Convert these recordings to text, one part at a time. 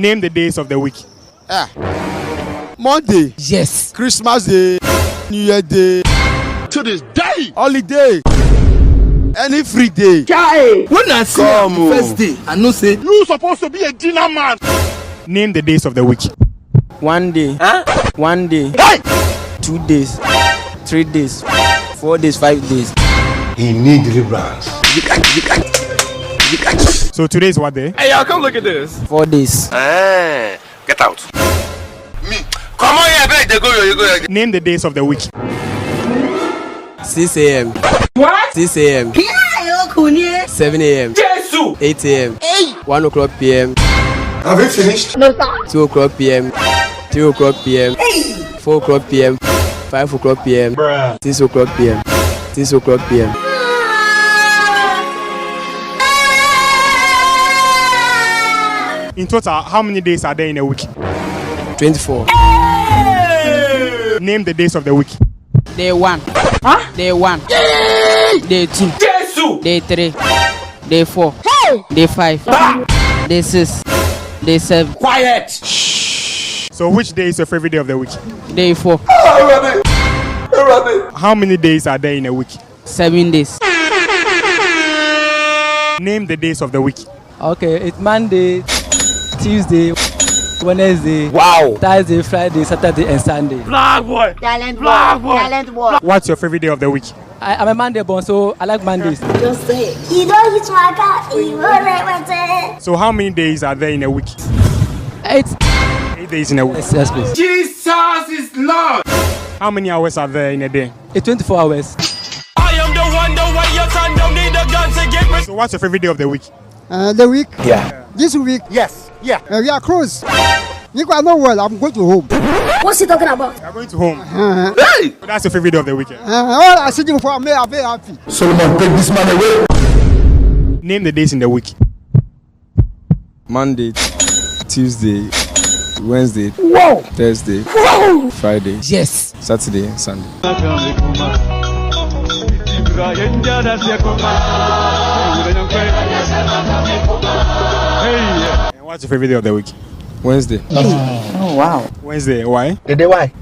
Name the days of the week. Monday. Yes. Christmas Day. New Year Day. To this day. Holiday. Any free day. Chai. When I see first day, I know say You supposed to be a dinner man. Name the days of the week. 1 day. 1 day. Hey! 2 days. 3 days. 4 days. 5 days. He need deliverance. So today is what day? Hey, y'all, come look at this. 4 days. Get out. Me. Come on here, babe. You go. Name the days of the week. 6 a.m. what? 6 a.m. 7 a.m. 8 a.m. 1 o'clock p.m. Have you finished? 2 o'clock p.m. 3 o'clock p.m. 4 o'clock p.m. 5 o'clock p.m. 6 o'clock p.m. 6 o'clock p.m. In total, how many days are there in a week? 24. Name the days of the week. Day 1. Day 1. Day 2. Day 3. Day 4. Day 5. Day 6. Day 7. Quiet. So which day is your favorite day of the week? Day 4. How many days are there in a week? 7 days. Name the days of the week. Okay, it's Monday, Tuesday, Wednesday, Wow. Thursday, Friday, Saturday, and Sunday. Black boy. Talent boy. What's your favorite day of the week? I'm a Monday born, so I like Mondays. Just say it. You don't hit my car. You won't let my turn. So how many days are there in a week? 8. 8 days in a week. Yes, please. Jesus is Lord. How many hours are there in a day? It's 24 hours. I am the one your son don't need a gun to get me. So what's your favorite day of the week? The week? Yeah. This week? Yes. Yeah. We are closed. You got no well, I'm going to home. What's he talking about? You are going to home. Hey. So that's your favorite day of the weekend. All I see you for me, I'm very happy. Solomon, take this man away. Name the days in the week. Monday, Tuesday, Wednesday, Thursday, Friday, Yes. Saturday, and Sunday. And what's your favorite day of the week? Wednesday. Oh wow. Wednesday. Why? The day why?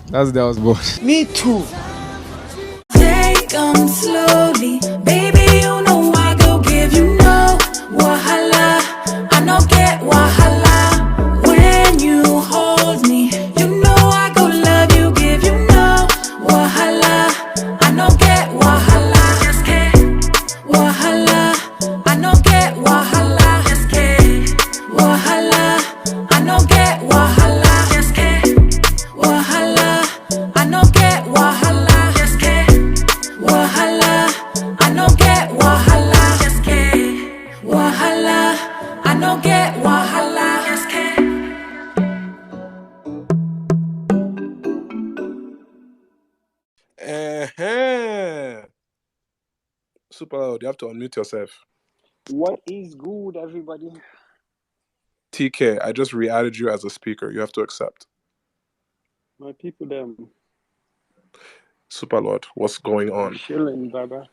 That's the day I was born. Me too. Take 'em slowly, baby. You know I go give you no wahala. I no get wahala when you hold me. You know I go love you, give you no wahala. I no get wahala, just get wahala. I no get wahala, just get wahala. I no get wahala, just get wahala. I no get wahala, just get wahala. I no get wahala, just get wahala. I no get wahala, just get. Super loud. You have to unmute yourself. What is good, everybody? TK, I just re-added you as a speaker. You have to accept. My people, them Super Lord, what's going on? chilling, Baba.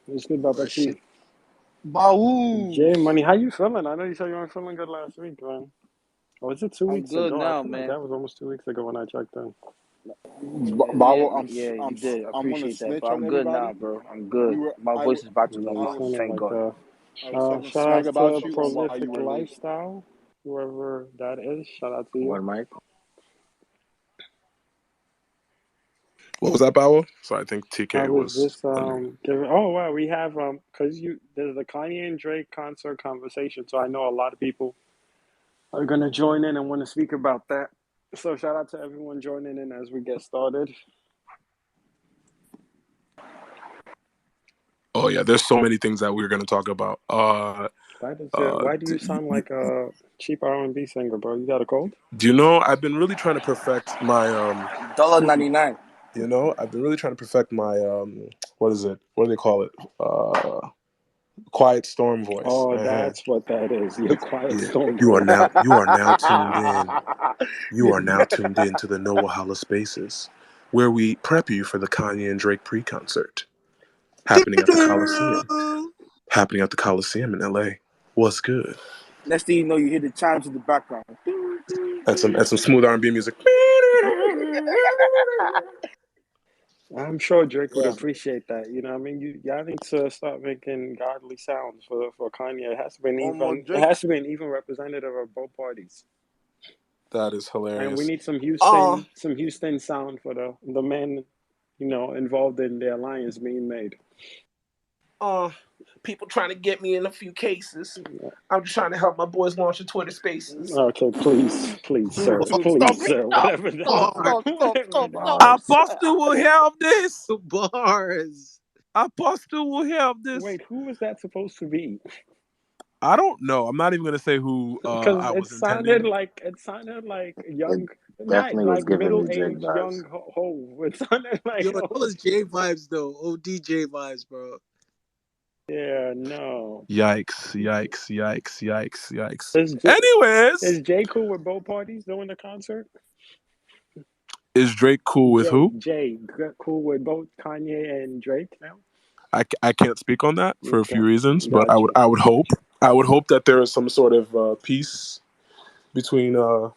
It's good, Baba. Shit. Bahoo. Jay Money, how you feeling? I know you said you weren't feeling good last week, man. Or was it 2 weeks good ago? now, I feel like man. that was almost 2 weeks ago when I checked in. Yeah, you did. I appreciate that. But I'm good now, bro. I'm good. My I- voice is back to You normal. sounded Thank like God. shout out to Prolific Lifestyle, whoever that is. Shout out to you. What, Mike? What was that, Power? So I think TK I was was. just giving. Oh wow, we have because there's the Kanye and Drake concert conversation, so I know a lot of people are gonna join in and want to speak about that. So shout out to everyone joining in as we get started. Oh yeah, there's so many things that we're gonna talk about. Why do you sound like a cheap R&B singer, bro? You got a cold? Do you know I've been really trying to perfect my $1.99. you know, I've been really trying to perfect my what is it? What do they call it? Quiet storm voice. Oh, that's what that is. Your quiet storm. You are now tuned in. You are now tuned in to the No Wahala Spaces, where we prep you for the Kanye and Drake pre-concert happening at the Coliseum. in LA. What's good? Next thing you know, you hear the chimes in the background. And some smooth R&B music. I'm sure Drake would Yeah. appreciate that. You know what I mean? Y'all need to start making godly sounds for Kanye. It has Drake. to be an even representative of both parties. That is And we hilarious. need some Oh, Houston sound for the men, involved in the alliance being made. people trying to get me in a few cases. I'm just trying to help my boys launch a Twitter Spaces. Okay, please, sir, Stop, whatever that, whatever that is. Apostle will have this. Bars. Apostle will have this. Wait, who was that supposed to be? I don't know. I'm not even gonna say who Because I was intending. it sounded like It young, not definitely was like giving me middle Drake aged vibes. young ho. It sounded like Yo, that was J vibes though. ODJ vibes, bro. yeah, no. Yikes! Is J, Anyways, is J cool with both parties doing the concert? is Drake cool with who? Cool with both Kanye and Drake now? I can't speak on that for a Okay, few reasons, but got you. I would hope that there is some sort of peace between The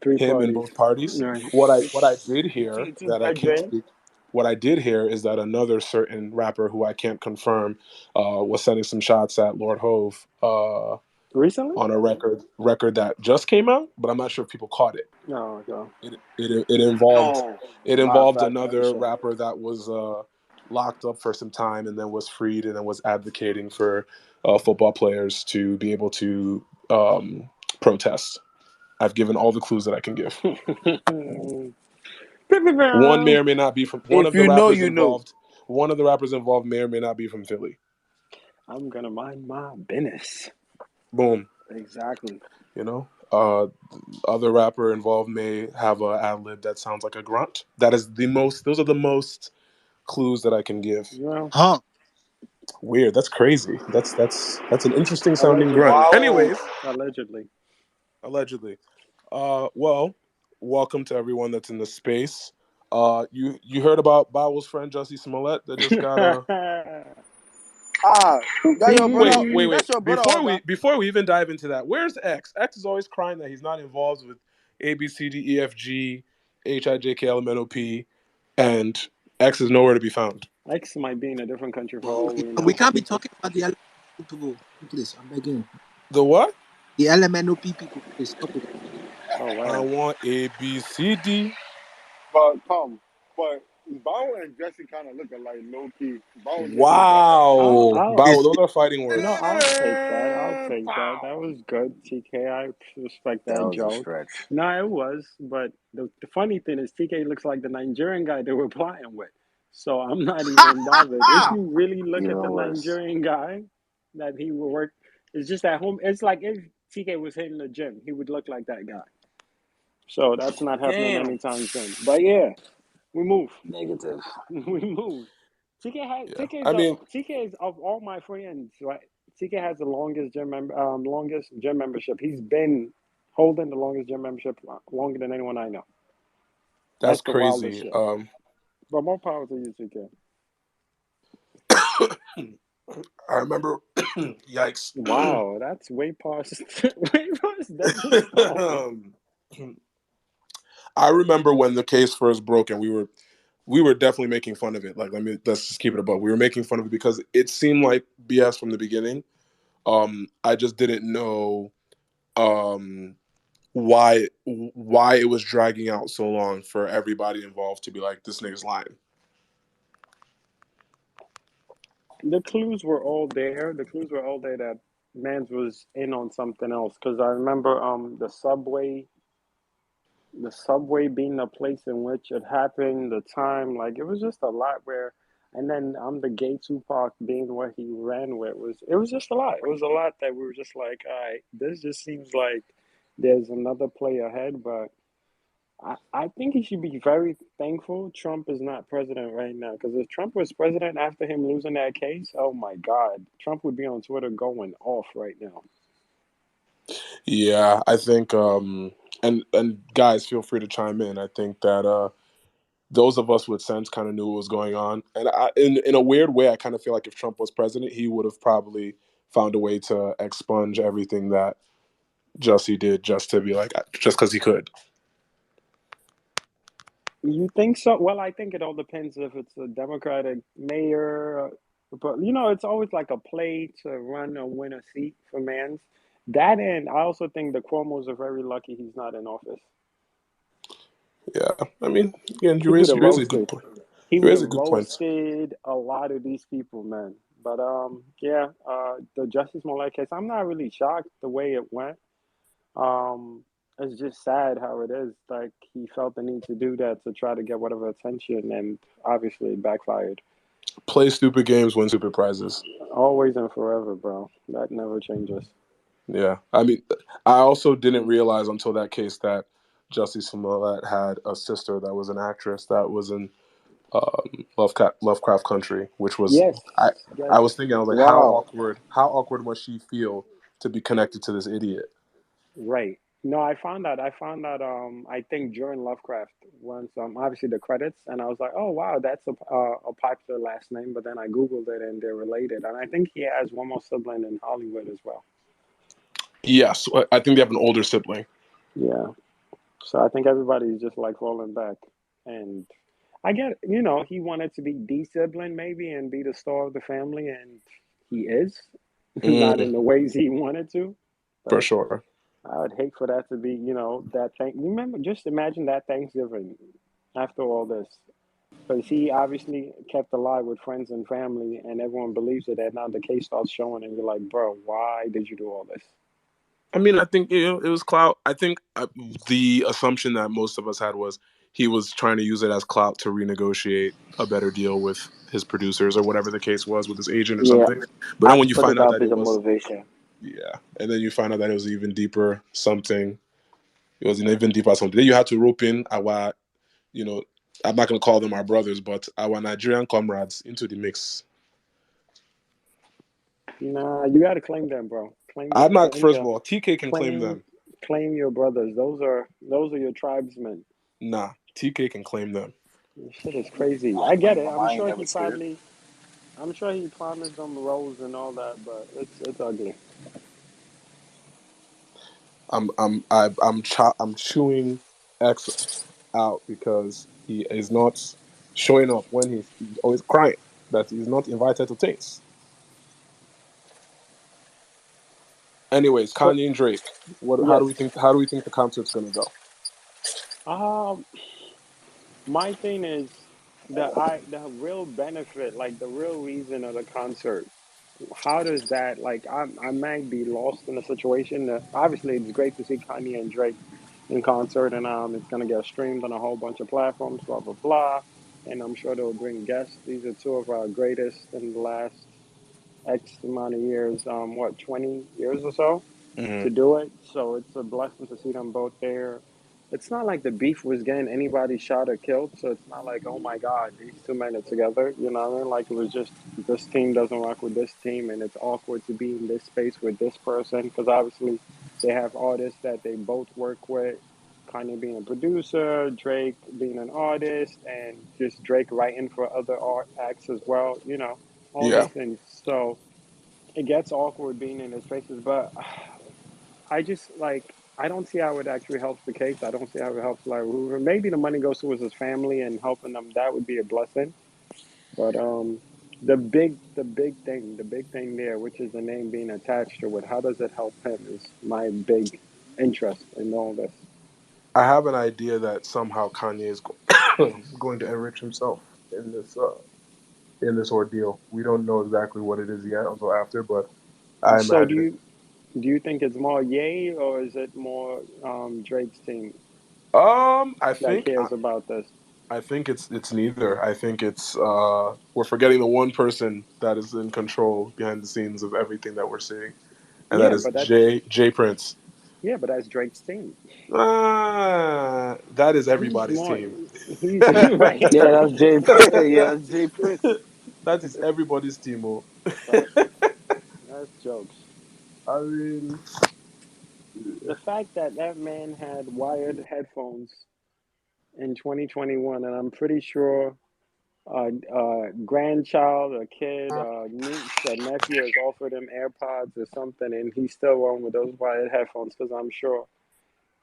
three him and parties. both parties. Right. What I did hear Between two that I can't brethren. speak. What I did hear is that another certain rapper who I can't confirm was sending some shots at Lord Hove Recently? on a record that just came out, but I'm not sure if people caught it. No, no. It involved Oh, fact, I another understand. rapper that was locked up for some time and then was freed and then was advocating for football players to be able to protest. I've given all the clues that I can give. One may or may not be from one If of the you know, rappers you know. involved. One of the rappers involved may or may not be from Philly. I'm gonna mind my business. Boom. Exactly. You know, other rapper involved may have a ad lib that sounds like a grunt. That is the most. Those are the most clues that I can give. Well, Huh. Weird. That's crazy. That's an interesting sounding grunt. allegedly. Wow. Anyways, Allegedly. allegedly. Well, welcome to everyone that's in the space. You heard about Bowel's friend Jussie Smollett that just got a. That your brother. Wait. That's your brother, Oga. Before we even dive into that, where's X? X is always crying that he's not involved with A B C D E F G H I J K L M N O P, and X is nowhere to be found. X might be in a different country for all we know. We can't be talking about the LMNOP people. Please, I'm begging. The what? The LMNOP people. Please stop it. Oh I wow. want A B C D. But Bow and Jesse kind of look alike, low key. Bow just look like Wow, I'll Bow, those are fighting no, words. I'll take that. I'll take that. That was good, TK. I respect That that was a joke. stretch. No, it was. But the funny thing is, TK looks like the Nigerian guy they were plotting with. So I'm not even bothered. If you really look at the Even worse. Nigerian guy that he would work, it's just at home. It's like if TK was hitting the gym, he would look like that guy. So that's not happening Damn. anytime soon. But yeah, we move. Negative. We move. Yeah, I mean, TK is of all my friends, right? TK has the longest gym membership. He's been holding the longest gym membership longer than anyone I know. that's That's the wildest crazy. shit. But more power to you, TK. I remember, yikes. Wow, that's way past way past Deadly Storm. I remember when the case first broke, and we were definitely making fun of it. Like, let's just keep it above. We were making fun of it because it seemed like BS from the beginning. I just didn't know why it was dragging out so long for everybody involved to be like, this nigga's lying. The clues were all there. The clues were all there that Mans was in on something else. Because I remember the subway being the place in which it happened, the time, like it was just a lot where, and then the gay Tupac being what he ran with it was just a lot. It was a lot that we were just like, all right, this just seems like there's another play ahead, but I think he should be very thankful Trump is not president right now. Because if Trump was president after him losing that case, oh my God, Trump would be on Twitter going off right now. Yeah, I think and guys, feel free to chime in. I think that those of us with sense kind of knew what was going on, and in a weird way, I kind of feel like if Trump was president, he would have probably found a way to expunge everything that Jussie did just to be like, just because he could. You think so? Well, I think it all depends if it's a Democratic mayor, but it's always like a play to run or win a seat for Mans. That and I also think the Cuomo's are very lucky he's not in office. Yeah, I mean, again, He would have you raise a good roasted. point. He You would raise have a good point. roasted a lot of these people, man. But yeah, the Justice Smollett case, I'm not really shocked the way it went. Um, it's just sad how it is. Like he felt the need to do that to try to get whatever attention, and obviously it backfired. Play stupid games, win stupid prizes. Always and forever, bro. That never changes. Yeah, I mean, I also didn't realize until that case that Jussie Smollett had a sister that was an actress that was in Lovecraft Country, which was Yes, I. yes. I was thinking, I was like, Wow. how awkward must she feel to be connected to this idiot? Right. No, I found out. I think during Lovecraft, once obviously the credits, and I was like, oh wow, that's a popular last name. But then I googled it, and they're related. And I think he has one more sibling in Hollywood as well. Yes, I think they have an older sibling. Yeah. So I think everybody's just like falling back, and I get, he wanted to be the sibling maybe and be the star of the family, and he is, not in the ways he wanted to, For but. sure. I would hate for that to be, that thing. Remember, just imagine that Thanksgiving after all this. Because he obviously kept alive with friends and family, and everyone believes it. And now the case starts showing, and you're like, bro, why did you do all this? I mean, I think it was clout. I think the assumption that most of us had was he was trying to use it as clout to renegotiate a better deal with his producers or whatever the case was with his agent or Yeah, something. But I then when you put find it out up that as it a was, motivation. yeah, and then you find out that it was even deeper something. It was an even deeper something. Then you had to rope in our, you know, I'm not going to call them our brothers, but our Nigerian comrades into the mix. Nah, you got to claim them, bro. I'm not. Claim First of your, all, TK can claim claim, them. claim your brothers. Those are your tribesmen. Nah, TK can claim them. This shit is crazy. I get it. I ain't never scared. I'm sure he promised them roles and all that, but it's ugly. I'm chewing X out because he is not showing up when he's always crying that he's not invited to things. Anyways, So Kanye and Drake. What? How do yes, we think? How do we think the concert's gonna go? um, my thing is the real benefit, like the real reason of the concert. How does that like I might be lost in a situation that obviously it's great to see Kanye and Drake in concert, and it's gonna get streamed on a whole bunch of platforms, blah blah blah, and I'm sure they'll bring guests. These are two of our greatest in the last X amount of years, 20 years or so Mm-hmm. to do it. So it's a blessing to see them both there. It's not like the beef was getting anybody shot or killed. So it's not like, oh my God, these two men are together. You know what I mean? Like it was just this team doesn't rock with this team, and it's awkward to be in this space with this person because obviously they have artists that they both work with. Kanye being a producer, Drake being an artist, and just Drake writing for other art acts as well. All Yeah, these things. So it gets awkward being in his spaces, but I just like I don't see how it actually helps the case. I don't see how it helps Larry Hoover. Maybe the money goes towards his family and helping them. That would be a blessing. But the big thing there, which is the name being attached to it, how does it help him? Is my big interest in all this. I have an idea that somehow Kanye is going to enrich himself in this ordeal. We don't know exactly what it is yet until after, but I So imagine. do you think it's more Ye or is it more Drake's team I that think cares about this? I think it's neither. I think it's we're forgetting the one person that is in control behind the scenes of everything that we're seeing, and that Yeah, is but that's J Prince. Drake's team. That is He's everybody's more. team. He's right. Yeah, that's Jay. Yeah, that's Jay Prince. That is everybody's team. Oh. Facts. That's jokes. I mean, The fact that that man had wired headphones in 2021, and I'm pretty sure grandchild, a kid, niece, a nephew has offered him AirPods or something, and he's still going with those wired headphones because I'm sure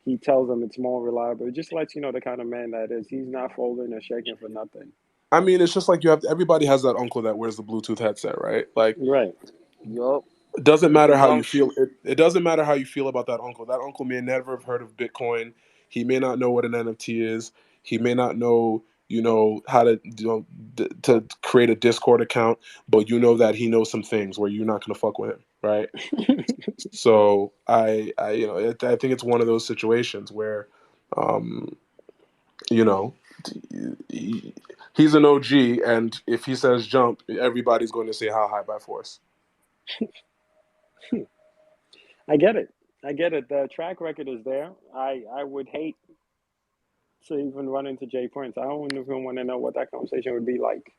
he tells them it's more reliable. It just lets you know the kind of man that is. He's not folding or shaking for nothing. I mean, it's just like everybody has that uncle that wears the Bluetooth headset, right? Like, right. Yup. it doesn't matter how you Young feel. It doesn't matter how you feel about that uncle. That uncle may never have heard of Bitcoin. He may not know what an NFT is. He may not know, how to, to create a Discord account. But you know that he knows some things where you're not gonna fuck with him, right? So I think it's one of those situations where, um, you know, he's an OG, and if he says jump, everybody's going to say how high by force. I get it. The track record is there. I would hate to even run into Jay Prince. I don't even want to know what that conversation would be like.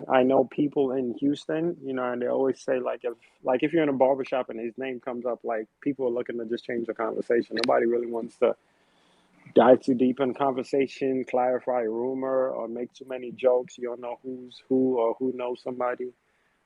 I know people in Houston, and they always say if you're in a barbershop and his name comes up, like people are looking to just change the conversation. Nobody really wants to dive too deep in conversation, clarify a rumor, or make too many jokes. You don't know who's who or who knows somebody.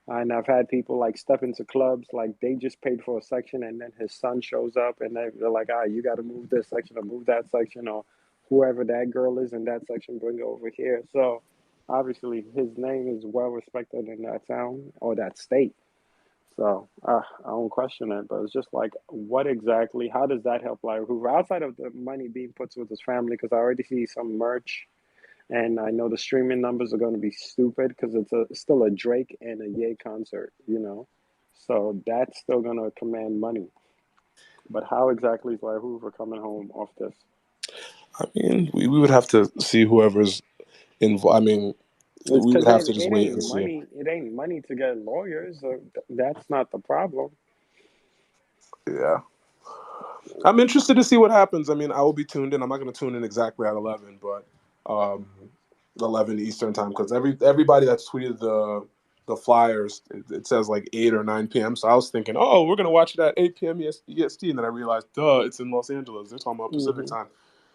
And I've had people like step into clubs, like they just paid for a section and then his son shows up and they're like, you got to move this section or move that section, or whoever that girl is in that section, bring her over here. So obviously his name is well respected in that town or that state. So I don't question it, but it's just like, what exactly, how does that help Larry Hoover outside of the money being put with his family? Because I already see some merch. And I know the streaming numbers are going to be stupid because it's still a Drake and a Ye concert. So that's still going to command money. But how exactly is Larry Hoover coming home off this? I mean, we would have to see whoever's involved. I mean, we would have to just wait and see. It ain't money to get lawyers. So that's not the problem. Yeah. I'm interested to see what happens. I mean, I will be tuned in. I'm not going to tune in exactly at 11, but 11 Eastern time, because everybody that's tweeted the flyers, it says like 8 or 9 p.m. So I was thinking, oh, we're going to watch it at 8 p.m. EST, and then I realized, it's in Los Angeles. They're talking about Pacific time.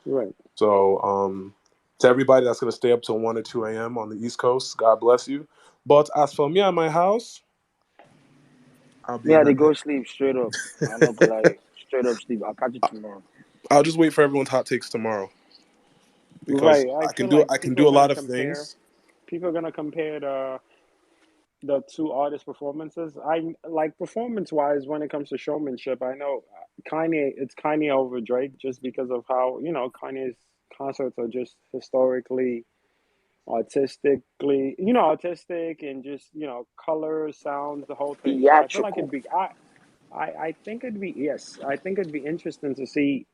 Right. So to everybody that's going to stay up till 1 or 2 a.m. on the East Coast, God bless you. But as for me at my house, I'll be they go sleep straight up. I'm not gonna lie. Straight up sleep. I'll catch you tomorrow. I'll just wait for everyone's hot takes tomorrow, because Right. I I can feel do like I can people do are a going to lot of compare. things. People are going to compare the two artist performances. I like performance wise when it comes to showmanship. I know it's Kanye over Drake just because of how Kanye's concerts are just historically artistic and just colors, sounds, the whole thing. So I feel like Theatrical. it'd be I think it'd be yes. I think it'd be interesting to see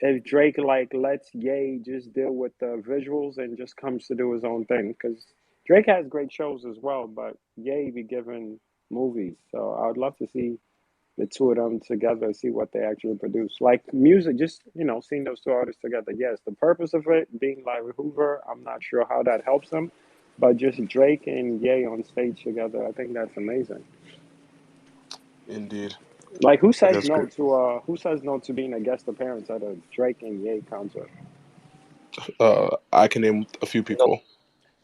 if Drake lets Ye just deal with the visuals and just comes to do his own thing, because Drake has great shows as well, but Ye be giving movies. So I would love to see the two of them together, see what they actually produce. Like music, just seeing those two artists together. Yes, the purpose of it being Larry Hoover, I'm not sure how that helps them, but just Drake and Ye on stage together, I think that's amazing. Indeed. Like who says That's no great. to being a guest appearance at a Drake and Ye concert? I can name a few people.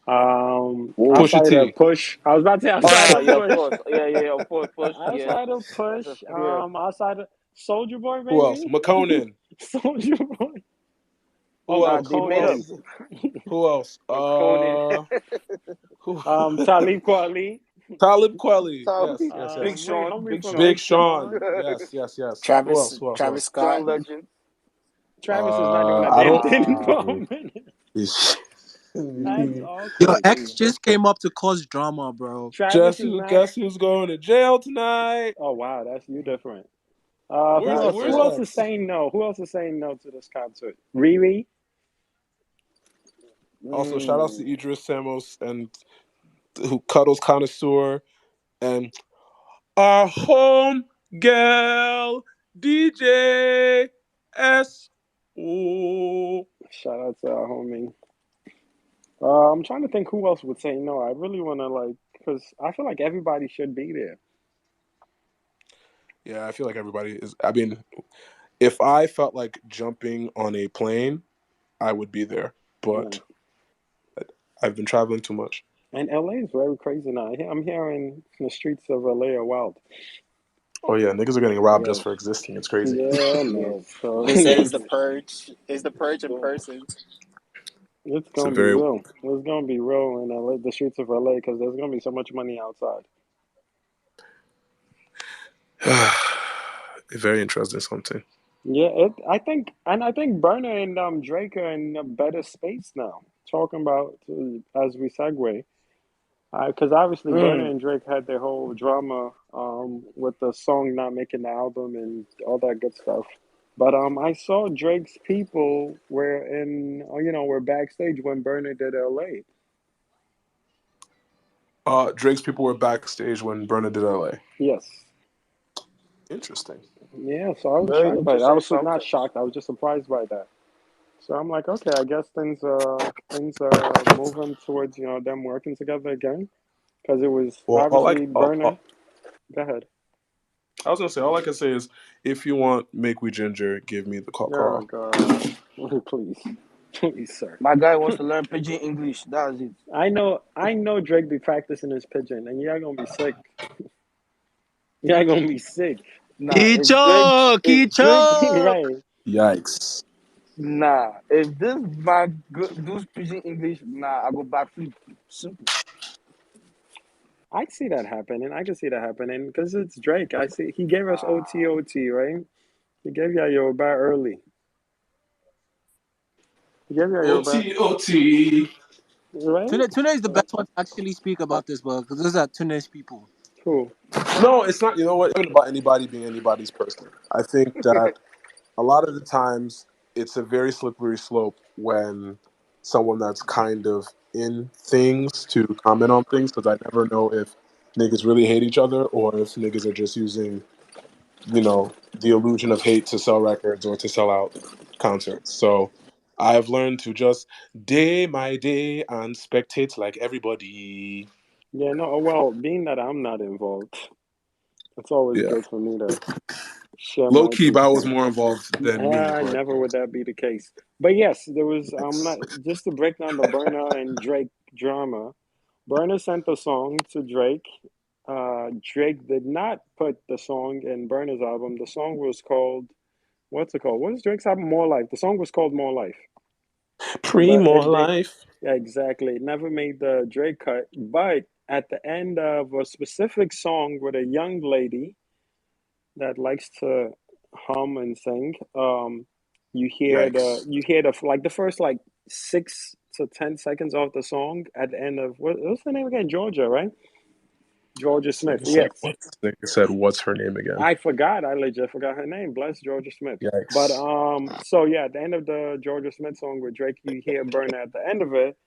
Pusha Outside of T. Push, I was about to say outside Oh of yeah, of Push. course. Yeah, of course. Push. Yeah, Outside of that's a Push, yeah. outside of Soldier Boy, Who else? maybe. McConan. Soldier Boy. Oh, Who Nah, else? they Who made McConan. up. else? Who else? Conan. Who? Talib Kweli. Talib Kweli. Tom, Yes, yes, Big yes. Wait, Sean, homie Big from Sean, Big Big Sean. Sean. Yes, yes, yes. Who Travis else? Who else? Who Travis else? Scott. John Legend. Travis is not even a I damn don't. thing for a minute. That's all Your crazy. ex just came up to cause drama, bro. Travis is not. Guess who's going to jail tonight? Oh wow, that's you different. Where's Who else is X? saying no? Who else is saying no to this concert? Riri. Also, shout outs to Idris Samos, and who cuddles connoisseur, and our home girl DJ S. Ooh. Shout out to our homie. I'm trying to think who else would say no. I really want to because I feel like everybody should be there. Yeah, I feel like everybody is. I mean, if I felt like jumping on a plane, I would be there. But I've been traveling too much. And LA is very crazy now. I'm hearing the streets of LA are wild. Oh yeah, niggas are getting robbed just Yes, for existing. It's crazy. Yeah, man. yes. So They say it's the purge. It's the purge in person. it's It's a gonna be very real. It's gonna be real in LA, the streets of LA, because there's gonna be so much money outside. very interesting something. Yeah, I think Burner and Drake are in a better space now. Talking about as we segue, because obviously Burner Mm. and Drake had their whole drama with the song not making the album and all that good stuff. But I saw Drake's people were were backstage when Burner did L.A. Drake's people were backstage when Burna did LA. Yes. Interesting. Yeah, so I was Very shocked by it. I interesting was not something. shocked. I was just surprised by that. So I'm like, okay, I guess things are moving towards them working together again because it was Well, obviously Burner. Go ahead. I was gonna say all I can say is if you want make we ginger, give me the Oh call. God, please, please, sir. My guy wants to learn pidgin English. That's it. I know Drake be practicing his pigeon, and y'all gonna be sick. Y'all gonna be sick. Nah, If Drake, right? Yikes. if this man does pidgin English, nah, I go backflip. Simple. I see that happening. I can see that happening because it's Drake. I see he gave us OT, right? He gave y'all Yoruba early. He gave y'all Yoruba, OT. right? Tune is the best one to actually speak about this, bro, because those are Tune's people. Cool. No, it's not. You know what? It's not about anybody being anybody's person. I think that a lot of the times it's a very slippery slope when someone that's kind of in things to comment on things because I never know if niggas really hate each other or if niggas are just using, the illusion of hate to sell records or to sell out concerts. So I have learned to just day my day and spectate like everybody. Yeah, no. Well, being that I'm not involved, it's always Yeah. good for me to share Low my key, two Bow was cents. more involved than me, but Never would that be the case. But yes, there was. I'm it's not just to break down the Burna and Drake drama. Burna sent the song to Drake. Drake did not put the song in Burna's album. The song was called what's it called? What is Drake's album? More Life. The song was called More Life, but pre-more it did. life. Yeah, exactly. It never made the Drake cut. But at the end of a specific song with a young lady that likes to hum and sing. Yikes. You hear the like the first like 6 to 10 seconds of the song at the end of what's the name again? Georgia, right? Georgia This Smith. nigga said, Yes, what? This nigga said, what's her name again? I forgot. I legit forgot her name. Bless Georgia Smith. But Yikes. so yeah, at the end of the Georgia Smith song with Drake, you hear Burner at the end of it.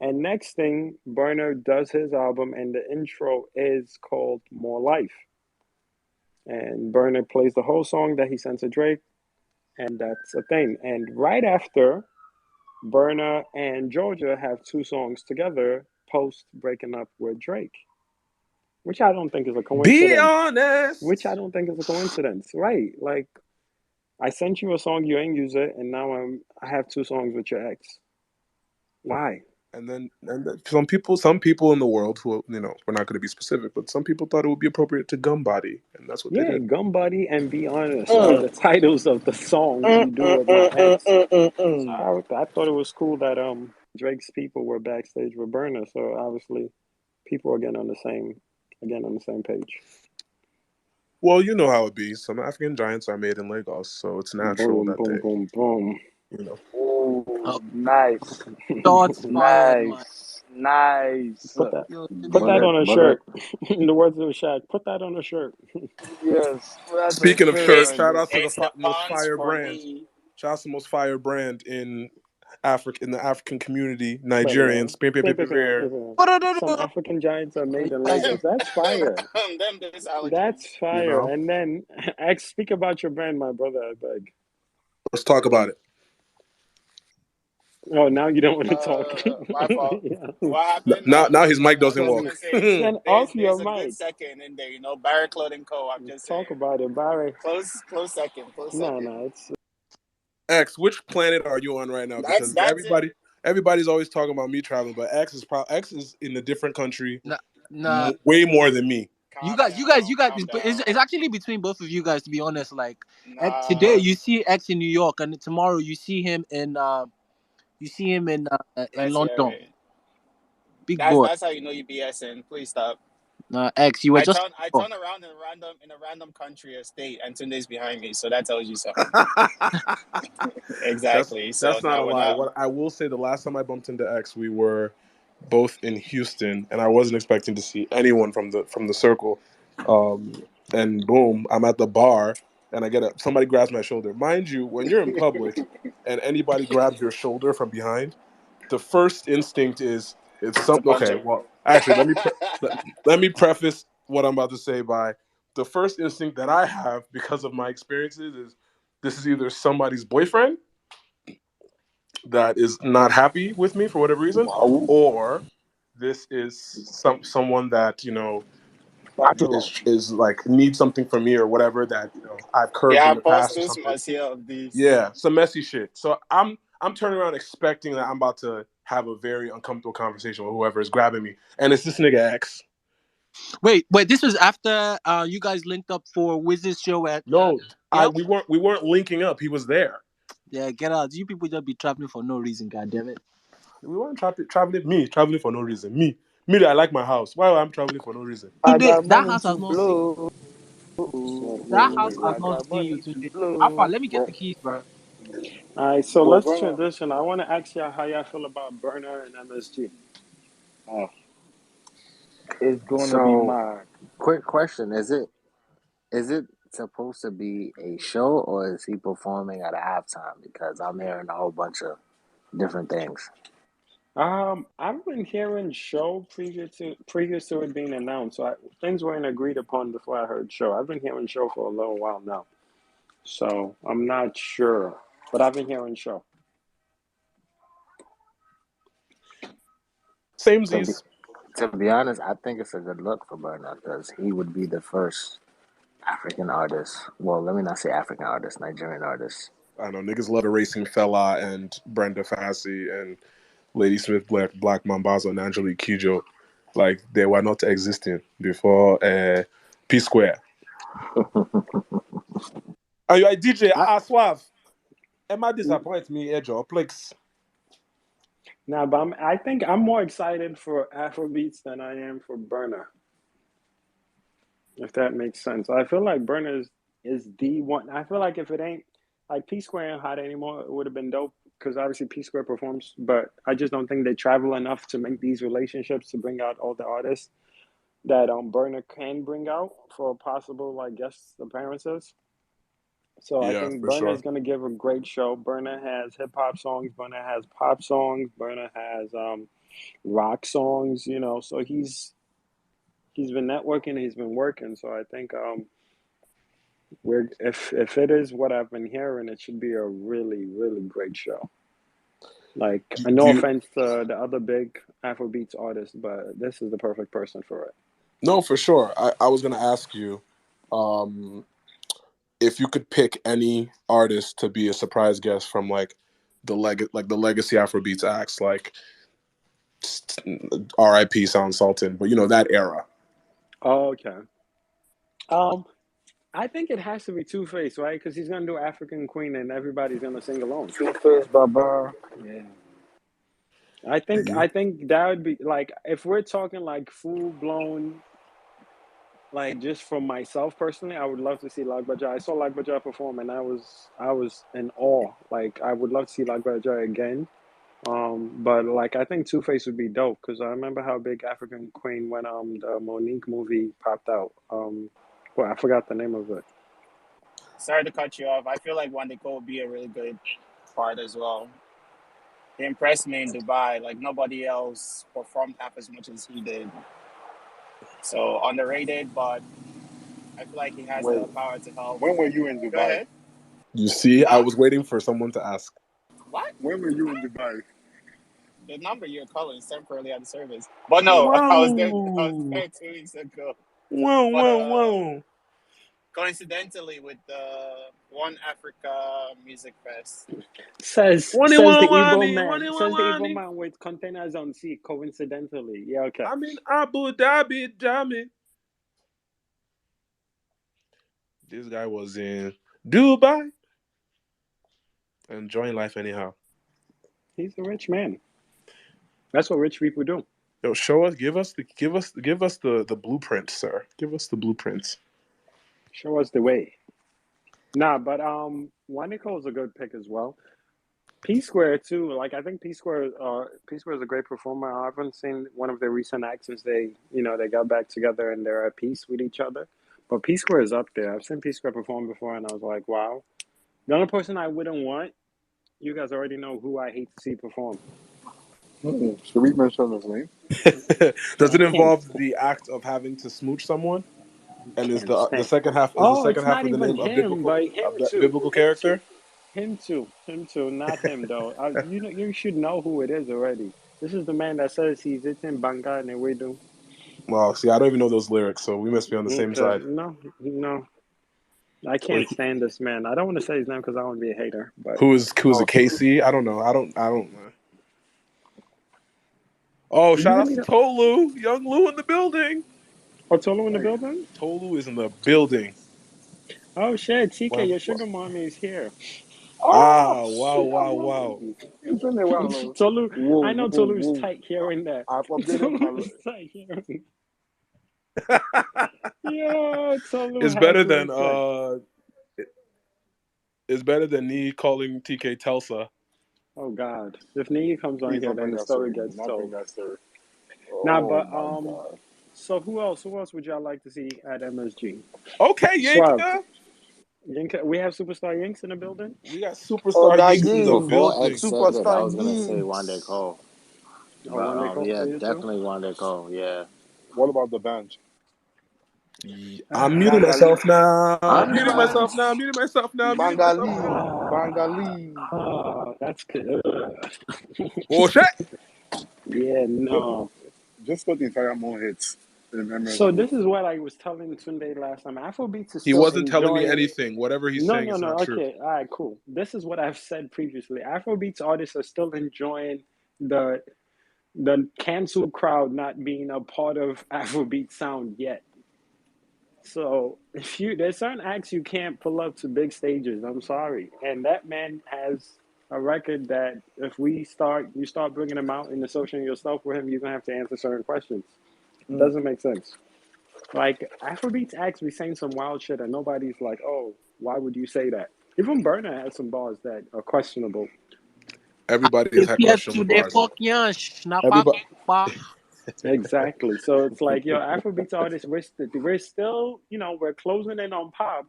And next thing, Burner does his album, and the intro is called More Life. And Burner plays the whole song that he sent to Drake, and that's a thing. And right after, Burner and Georgia have two songs together post breaking up with Drake, which I don't think is a Be coincidence. Which I honest. don't think is a coincidence, right? Like I sent you a song, you ain't use it, and now I have two songs with your ex. Why? And then some people in the world who, we're not going to be specific, but some people thought it would be appropriate to gum body, and that's what they Yeah, did. Gum Buddy and Be Honest are the titles of the songs you do with my ex. So I thought it was cool that Drake's people were backstage with Burner, so obviously people are getting on the same page. Well, you know how it be. Some African giants are made in Lagos, so it's natural Boom, that boom, they, boom, boom. you know. Oh, nice, Shots fired, man. nice. Yo, Put Tune. that on a But shirt. In the words of Shaq, put that on a shirt. yes, that's a Speaking of shirt shirts, right shout there. out to the It's the most pawns fire for brand. me. Shout out to the most fire brand in the African community, Wait, Nigerians. some African giants are made in Lagos. That's fire. Them this allergies. That's fire. And then speak about your brand, my brother, I beg. Let's talk about it. Oh, now you don't want to talk. My fault. Yeah. What happened? Now his mic I was doesn't just walk. gonna say Then off your there's a good mic. second in there, Barrett Clothing Co. I'm just saying. Talk about it, Barry. Close second. No, it's X, which planet are you on right now? Because That's it. everybody's always talking about me traveling, but X is in a different country, Nah. way more than me. You guys, it's actually between both of you guys. To be honest, like today you see X in New York, and tomorrow you see him in London. Big boy. That's how you know you BSing. Please stop. X, you were I just. turn around in a random country or state, and Tunde's behind me, so that tells you something. Exactly. That's not a lie. What I will say, the last time I bumped into X, we were both in Houston, and I wasn't expecting to see anyone from the circle. And boom, I'm at the bar, and I get somebody grabs my shoulder. Mind you, when you're in public, and anybody grabs your shoulder from behind, the first instinct is it's something. Okay, well, actually, let me preface what I'm about to say by the first instinct that I have because of my experiences is this is either somebody's boyfriend that is not happy with me for whatever reason, or this is someone that is like needs something from me or whatever that I've curbed in the past or something. Yeah, some messy shit. So I'm turning around expecting that I'm about to have a very uncomfortable conversation with whoever is grabbing me, and it's this nigga X. Wait, this was after you guys linked up for Wiz's show at. No, we weren't linking up. He was there. Yeah, get out. You people just be traveling for no reason, goddammit. We weren't traveling for no reason. Me that I like my house. Why I'm traveling for no reason? Today, that house has not seen. That house has not seen you today. Alpha, let me get the keys, bro. All right, so let's transition. I want to ask y'all how y'all feel about Burner and MSG. It's going to be mine. Quick question: Is it supposed to be a show, or is he performing at a halftime? Because I'm hearing a whole bunch of different things. I've been hearing show previous to it being announced. So things weren't agreed upon before I heard show. I've been hearing show for a little while now, so I'm not sure, but I've been hearing show. Samesies. To be honest, I think it's a good look for Burna because he would be the first African artist. Well, let me not say African artist, Nigerian artist. I know niggas love Racing Fella and Brenda Fassie and Lady Smith Black Mambazo and Angelique Kidjo. Like they were not existing before P Square. Are you a DJ? Suave. Emma disappoint me, Ejo. Plex. Nah, but I think I'm more excited for Afrobeats than I am for Burna. If that makes sense. I feel like Burna is the one. I feel like if it ain't like P Square ain't hot anymore, it would have been dope because obviously P Square performs, but I just don't think they travel enough to make these relationships to bring out all the artists that Burna can bring out for possible like guest appearances. So I think Burna is going to give a great show. Burna has hip hop songs. Burna has pop songs. Burna has rock songs. So he's been networking. He's been working. So I think if it is what I've been hearing, it should be a really really great show. Like no offense to the other big Afrobeats artists, but this is the perfect person for it. No, for sure. I was going to ask you. If you could pick any artist to be a surprise guest from like the legacy Afrobeats acts, like R.I.P. Sound Sultan, but that era. Oh, okay. I think it has to be Two Face, right? Because he's gonna do African Queen, and everybody's gonna sing along. Two Face, Baba. Yeah. I think that would be like if we're talking like full blown. Like just for myself personally, I would love to see Lagbaja. I saw Lagbaja perform, and I was in awe. Like I would love to see Lagbaja again. But like I think Two Face would be dope because I remember how big African Queen when the Monique movie popped out. Well, I forgot the name of it. Sorry to cut you off. I feel like Wandiko would be a really good part as well. He impressed me in Dubai. Like nobody else performed half as much as he did. So underrated, but I feel like he has the power to help. When were you in Dubai? Go ahead. You see, I was waiting for someone to ask. What? When were you in Dubai? The number you're calling is temporarily at the service. But no, I was there 2 weeks ago. Whoa. coincidentally with the One Africa Music Fest. Says the Wani, Igbo wani. man with containers on sea. Coincidentally, yeah, okay. I'm in Abu Dhabi, Jami. This guy was in Dubai, enjoying life anyhow. He's a rich man. That's what rich people do. Yo, show us, give us the blueprint, sir. Give us the blueprint. Show us the way. Nah, but Waniko is a good pick as well. P Square too. Like I think P Square is a great performer. I haven't seen one of their recent acts since they got back together and they're at peace with each other. But P Square is up there. I've seen P Square perform before and I was like, wow. The only person I wouldn't want, you guys already know who I hate to see perform. Should we mention his name? Does it involve the act of having to smooch someone? And is the second half it's not of the even name a him, but him too. biblical character? Him too, not him though. You should know who it is already. This is the man that says he's eating banga and we do. Well, see, I don't even know those lyrics, so we must be on the same side. No, I can't stand this man. I don't want to say his name because I don't want to be a hater. But who's it? KC? I don't know. I don't know. Oh, shout out to Tolu, young Lou in the building. Oh, Tolu in the building? Tolu is in the building. Oh shit, TK, your sugar mommy is here. Wow. It's in there, wow. Tolu, I know Tolu's tight here and there. I've updated tight here. Yeah, Tolu. It's better than it's better than me calling TK Telsa. Oh God! If Nigga comes on here, then the story gets told. So who else? Who else would y'all like to see at MSG? Okay, Yinka. We have Superstar Yinks in the building. We got Superstar Yinks in the building. Superstar I was gonna say Wande Cole. Yeah, definitely Wande Cole. Yeah. What about the bench? I'm muting myself now. Bangali. Oh, that's good. Oh shit. Yeah, no. Just put the entire more hits. So this is what I was telling Tunde last time. Afrobeats is he wasn't telling me anything. Whatever he's saying is not true. Okay, all right, cool. This is what I've said previously. Afrobeats artists are still enjoying the canceled crowd not being a part of Afrobeat sound yet. So there's certain acts you can't pull up to big stages. I'm sorry, and that man has a record that if you start bringing him out and associating yourself with him, you're gonna have to answer certain questions. It doesn't make sense. Like Afrobeats acts be saying some wild shit and nobody's like, oh, why would you say that? Even Burner has some bars that are questionable. Everybody has questionable bars. Exactly. So it's like, Afrobeats artists, we're still, we're closing in on pop,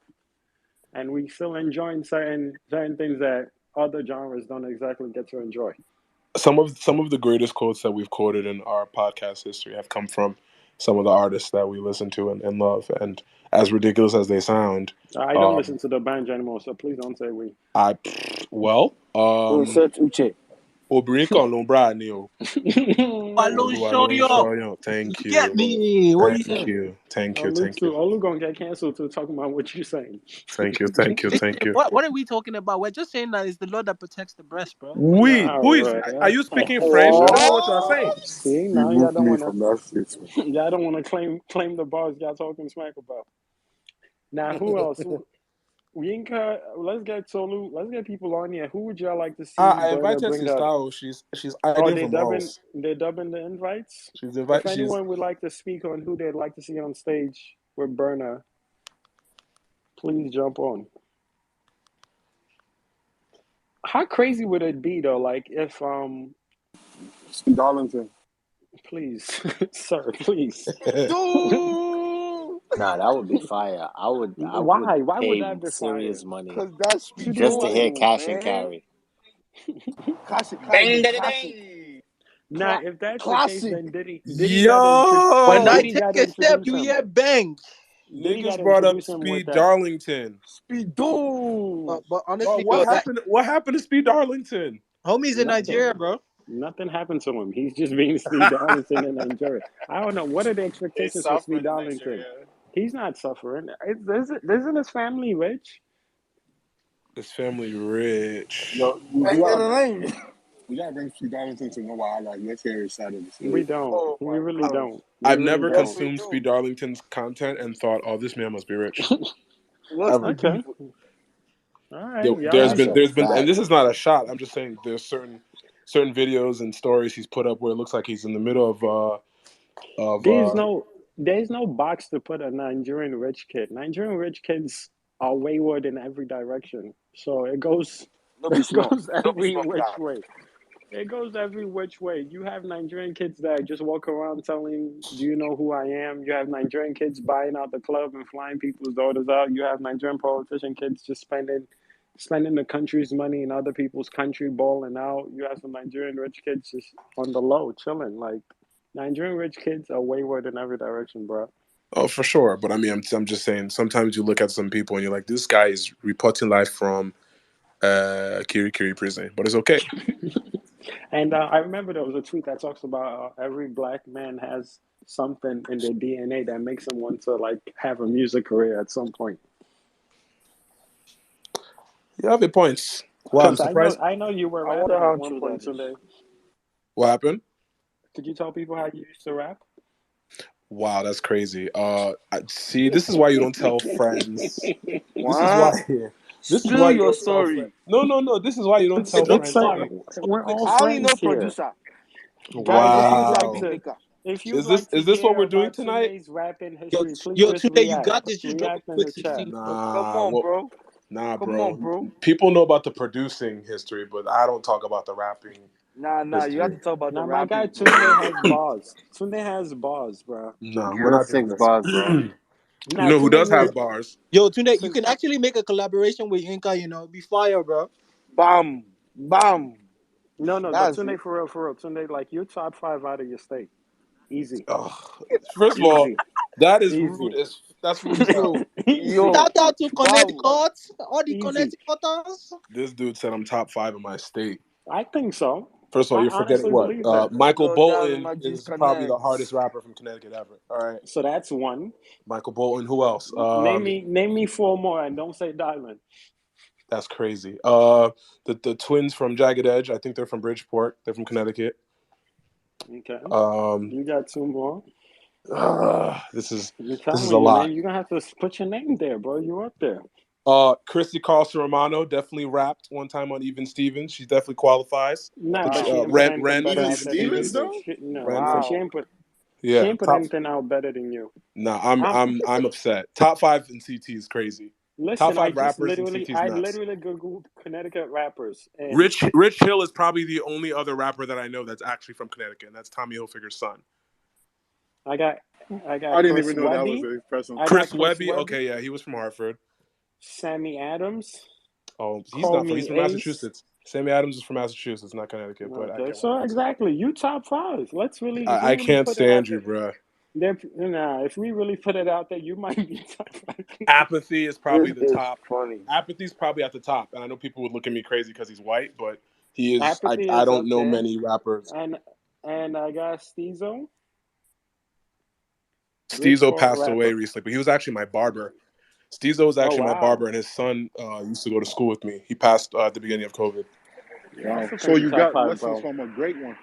and we still enjoying certain things that other genres don't exactly get to enjoy. Some of the greatest quotes that we've quoted in our podcast history have come from some of the artists that we listen to and love. And as ridiculous as they sound, I don't listen to the band anymore, so please don't say we. Obìnrin kan ló ń bra ni o. Thank you. Get me. What are you saying? Thank you. Olu gonna get cancelled to talking about what you're saying. Thank you. What are we talking about? We're just saying that it's the Lord that protects the breast, bro. Are you speaking French? I don't know what you're saying. See, now y'all don't want to claim the bars y'all talking smack about. Now, who else? Yinka, let's get Tolu. Let's get people on here. Who would y'all like to see? I invited Sister. She's hiding from us. They're dubbing the invites. If anyone would like to speak on who they'd like to see on stage with Burner, please jump on. How crazy would it be though? Like if Darlington. Please, sir, please. Nah, that would be fire. Why would that be serious fire? money? Because that's Just to hear Cash and Carry. Nah, if that's classic. the case, then Diddy when I Diddy take a step, you hear bang. Niggas brought up Speed Darlington. But honestly, what happened to Speed Darlington? Homie's in Nigeria, bro. Nothing happened to him. He's just being Speed Darlington in Nigeria. I don't know. What are the expectations for Speed Darlington? He's not suffering. Isn't his family rich? His family rich. Yo, Hey, get a name. we gotta bring Speed Darlington to know why. Like, let's hear his side of the We story. don't. Oh We my really God. don't. We I've really never don't. Yes, we consumed do. Speed Darlington's content and thought, "Oh, this man must be rich." Yes, we Ever. do. Okay. All right. Y'all There's That's need been, a to. there's been, and fact. this is not a shot. I'm just saying, there's certain videos and stories he's put up where it looks like he's in the middle of There's no box to put a Nigerian rich kid. Nigerian rich kids are wayward in every direction. So it goes Don't be it smart. goes Don't be every smart, which God. way. It goes every which way. You have Nigerian kids that just walk around telling, "Do you know who I am?" You have Nigerian kids buying out the club and flying people's daughters out. You have Nigerian politician kids just spending the country's money in other people's country, balling out. You have some Nigerian rich kids just on the low, chilling. Like Nigerian rich kids are wayward in every direction, bro. Oh, for sure. But I mean, I'm just saying. Sometimes you look at some people and you're like, "This guy is reporting life from Kiri prison," but it's okay. And I remember there was a tweet that talks about every black man has something in their DNA that makes them want to like have a music career at some point. You have your points. Well, I'm Because surprised. I know you were I wonder rapping at how one true point that is. today. What happened? Could you tell people how you used to rap? Wow, that's crazy. See, this is why you don't tell friends. This is why. What? This is why Spill you your don't tell friends. story. No. This is why you don't tell It's friends. like Things. we're all I only know friends here, producer. guys. Producer is my Wow. beat maker. If you'd Is this like to is this what hear we're doing about tonight? Tunde's rapping Yo, history, please yo, just today you got this. Just drop a react in quick the chat. 16, bro. Come on, Well, bro. nah, Come on, bro. bro. People know about the producing history, but I don't talk about the rapping Nah. You have history. to talk about the Now my guy rapping, Tunde bro. has bars. Tunde has bars, bro. No, we're Give not us doing 6 this. bars, bro. You Now know who Tunde does will. have bars? Yo, Tunde, you Tun- can actually make a collaboration with Yinka. Be fire, bro. Bam. Bam. No, but That's it. Tunde for real. Tunde, like you're top 5 out of your state. Easy, First of all, easy, that is rude. easy, That's rude as hell. Yo, easy, shout out to Bam. Connecticut, all the easy. Connecticuters. This dude said I'm top 5 in my state. I think so. First of all, I you're forgetting honestly what? believe that. Michael Go down with Bolton my G's is probably the Connects. hardest rapper from Connecticut ever. All right, So that's one. Michael Bolton. Who else? Name me 4 more and don't say Diamond. That's crazy. The twins from Jagged Edge. I think they're from Bridgeport. They're from Connecticut. Okay. Um, You got 2 more. this is I'm a telling you, lot. man. You're gonna have to put your name there, bro. You're up there. Christy Carlson Romano definitely rapped one time on Even Stevens. She definitely qualifies. Nah, but Wow. she ain't put Ren anything better Even out there than you, Stevens, Stevens. bro. though? No, Ren but from she Wow. ain't put yeah. anything out better than you. Nah, I'm I'm upset. Top 5 in CT is crazy. Top Listen. 5 rappers in CT is I nuts. literally googled Connecticut rappers, and Rich Hill is probably the only other rapper that I know that's actually from Connecticut, and that's Tommy Hilfiger's son. I got I didn't Chris even know that was Webby. a person. I got Chris Chris Webby, Webby. okay, yeah, he was from Hartford. Sammy Adams. Oh, he's Call not from. He's me from Ace. Massachusetts. Sammy Adams is from Massachusetts, not Connecticut, but I Okay, get what so you're saying. exactly, you top 5. Let's really, if we I really can't put it out stand there, you, bro. if we really put it out there, you might be top 5. Apathy is probably This the is top. funny. Apathy's probably at the top, and I know people would look at me crazy because he's white, but he is. Apathy I is don't up know there, many rappers. and I got Steezo. Steezo Bridgeport passed away rapper. recently, but he was actually my barber. Steezo was Oh actually my barber, wow, and his son used to go to school with me. He passed at the beginning of COVID. yeah, I still So think you you top got 5, lessons bro. from a great one.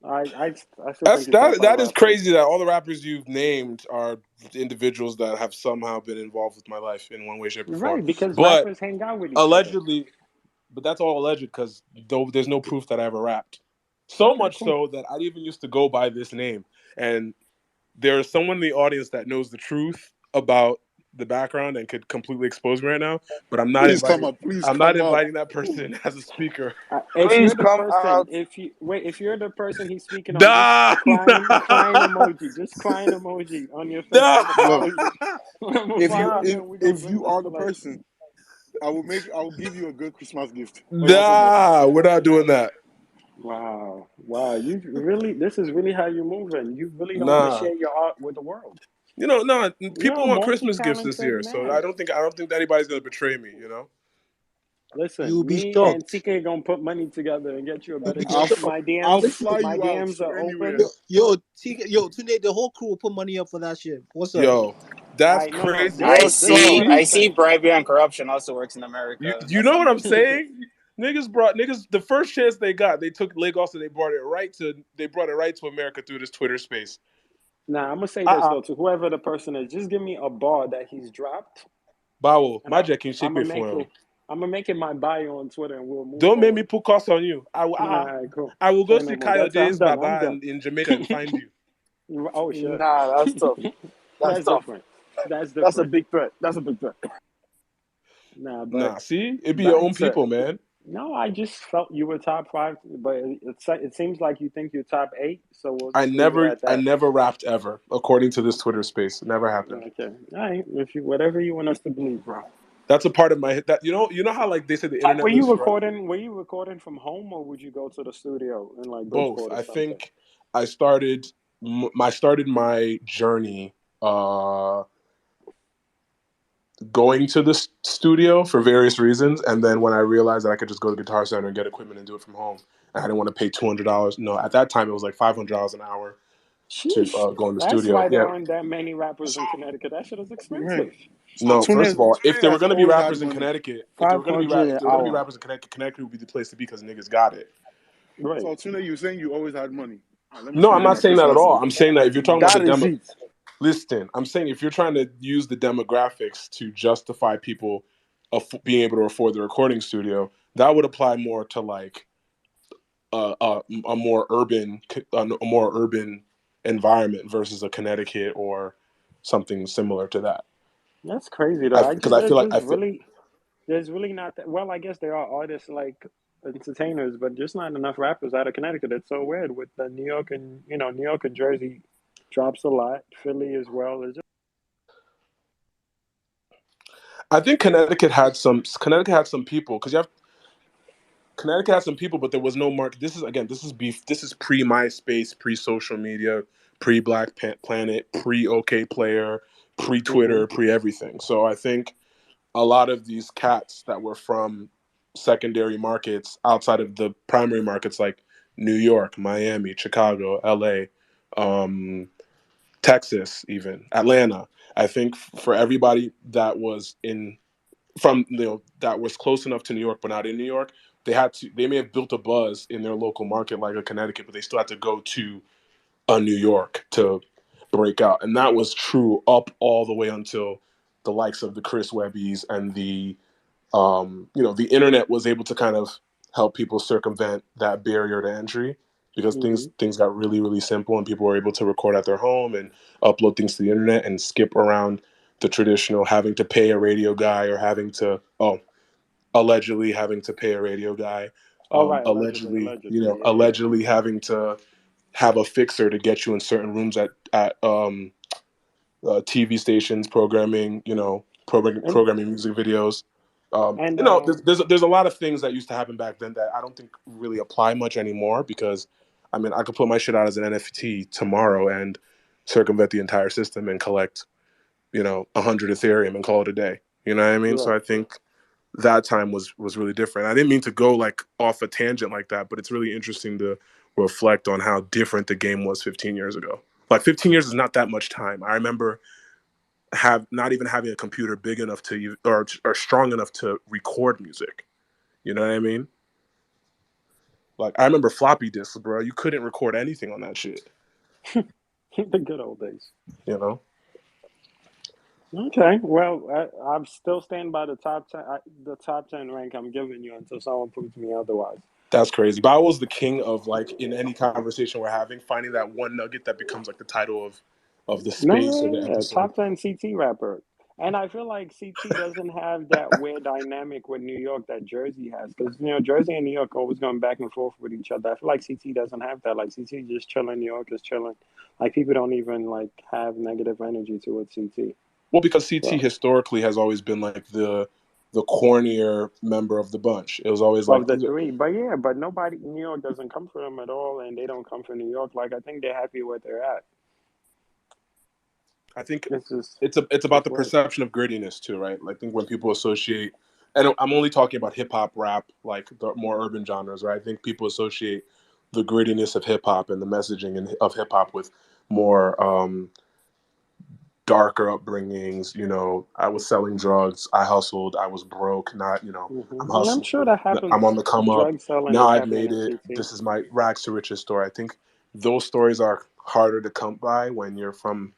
I still think you top 5 That is rappers. crazy that all the rappers you've named are individuals that have somehow been involved with my life in one way, shape, or form. Right, because But rappers hang out with each other. allegedly, but that's all alleged because there's no proof that I ever rapped. So Okay, much cool. so that I even used to go by this name. And there is someone in the audience that knows the truth about the background and could completely expose me right now. But I'm not Please come inviting. up. Please I'm not come up. inviting that person as a speaker. If Please you're the come person, out. if you're the person he's speaking on, just Nah, crying nah, emoji, just crying emoji on your face nah. Look, before you end, and we're gonna if bring you this are to the life. person, I will give you a good Christmas gift. Oh, you want some money? Nah, we're not doing that. Wow, you really, this is really how you're moving. You really don't want to Nah. share your art with the world. No. You're People a want Christmas gifts this multi-talented year, so man. I don't think anybody's gonna betray me. You know. Listen, be me and shocked. TK gonna put money together and get you a You'll better be I'll gift. shocked. fl- I'll Listen, fly you out My DMs are anywhere. open. yo, Tunde, the whole crew will put money up for that shit. What's up? Yo, That's no. crazy. This is this is what I'm I see saying. bribery and corruption also works in You America. you That's know what something I'm different. saying? Niggas the first chance they got, they took Lagos and they brought it right to America through this Twitter space. Now I'm gonna say this Uh-uh. though to whoever the person is, just give me a bar that he's dropped, Bawo, and má jẹ́ kí n I'm gonna ṣépè fún make ẹ o. it. I'm gonna make it my bio on Twitter, and we'll move Don't make me forward. put costs on you. Nah, cool. I will go Say see no more. That's I'm Coyote's done. I'm Baba done. in Jamaica and find you. Oh shit. Nah, that's tough. That's That's tough. different. That's That's a different. big threat. That's a big threat. Nah, but Nah, see? It be your back own to people, man. no. I just felt you were top five, but it seems like you think you're top eight. So we'll I just leave it never at I that. never rapped ever, according to this Twitter space. It never happened. Okay. All right. If you whatever you want us to believe, bro. That's a part of my that you know how like they say the Like, internet lives forever? Were you recording from home, or would you go to the studio in like Both. Bridgeport or I something? think I started my journey going to the studio for various reasons, and then when I realized that I could just go to Guitar Center and get equipment and do it from home, and I didn't want to pay $200. No, at that time it was like $500 an hour to Sheesh. go in the That's studio. why there Yeah. aren't that many rappers in Connecticut. That shit is Right. expensive. So No, first of all, if Tune there were has going to be always had rappers in money. Connecticut, $500 if an there were going to be hour. rappers in Connecticut, Connecticut would be the place to be because niggas got it. Right. So Tune, you saying you always had money? Let me No, see I'm you in not my saying that at Christmas all. gift. I'm saying that if you're talking about the Got demo, receipts. listen, I'm saying if you're trying to use the demographics to justify people being able to afford the recording studio, that would apply more to like a more urban environment versus a Connecticut or something similar to that. That's crazy though. I Because just I feel there's like just I feel really there's really not that well, I guess there are artists like entertainers, but just not enough rappers out of Connecticut. It's so weird with the New York and New York and Jersey drops a lot. Philly as well. It's just I think Connecticut had some people because you have Connecticut had some people, but there was no market. This is beef. This is pre MySpace, pre social media, pre Black Planet, pre OK Player, pre Twitter, pre everything. So I think a lot of these cats that were from secondary markets outside of the primary markets like New York, Miami, Chicago, LA, Texas, even Atlanta. I think for everybody that was in from that was close enough to New York but not in New York, they may have built a buzz in their local market like a Connecticut, but they still had to go to a New York to break out. And that was true up all the way until the likes of the Chris Webbies and the internet was able to kind of help people circumvent that barrier to entry because things got really, really simple and people were able to record at their home and upload things to the internet and skip around the traditional having to pay a radio guy or allegedly having to pay a radio guy, oh right, allegedly, yeah. allegedly having to have a fixer to get you in certain rooms at TV stations programming, And programming music videos. and There's a lot of things that used to happen back then that I don't think really apply much anymore because, I mean, I could put my shit out as an NFT tomorrow and circumvent the entire system and collect, 100 Ethereum and call it a day. You know what I mean? So right. I think that time was really different. I didn't mean to go like off a tangent like that, but it's really interesting to reflect on how different the game was 15 years ago. Like 15 years is not that much time. I remember not even having a computer big enough to or strong enough to record music. You know what I mean? Like I remember floppy disks, bro. You couldn't record anything on that shit. The good old days. You know? Okay, well, I'm still standing by the top 10. The top 10 rank I'm giving you until someone proves me otherwise. That's crazy. But I was the king of like in any conversation we're having, finding that one nugget that becomes like the title of the space or the No, yeah, episode. top 10 CT rapper. And I feel like CT doesn't have that weird dynamic with New York that Jersey has. Because, Jersey and New York are always going back and forth with each other. I feel like CT doesn't have that. Like, CT just chilling, New York is chilling. Like, people don't even, like, have negative energy towards CT. Well, because CT So, historically has always been like the cornier member of the bunch. It was always like of the three. But, yeah, but nobody, New York doesn't come for them at all. And they don't come for New York. Like, I think they're happy where they're at. I think It's it's about the weird. perception of grittiness too, right? Like, I think when people associate, and I'm only talking about hip hop, rap, like the more urban genres, right? I think people associate the grittiness of hip hop and the messaging of hip hop with more darker upbringings. I was selling drugs. I hustled. I was broke. Not, I'm And I'm sure hustling. that happens. I'm on the come up. Drug selling Now is I've happening made in it. TT. This is my rags to riches story. I think those stories are harder to come by when you're from.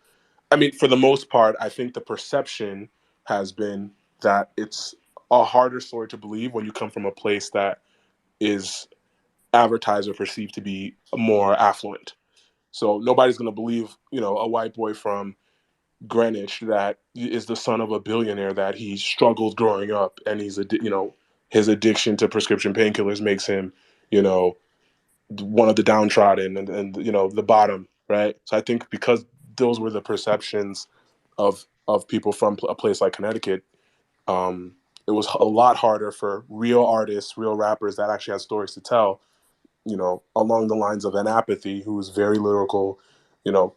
I mean, for the most part, I think the perception has been that it's a harder story to believe when you come from a place that is advertised or perceived to be more affluent. So nobody's going to believe, a white boy from Greenwich that is the son of a billionaire, that he struggled growing up and his addiction to prescription painkillers makes him, one of the downtrodden and the bottom, right? So I think because those were the perceptions of people from a place like Connecticut, it was a lot harder for real artists, real rappers that actually had stories to tell, along the lines of an Apathy, who was very lyrical,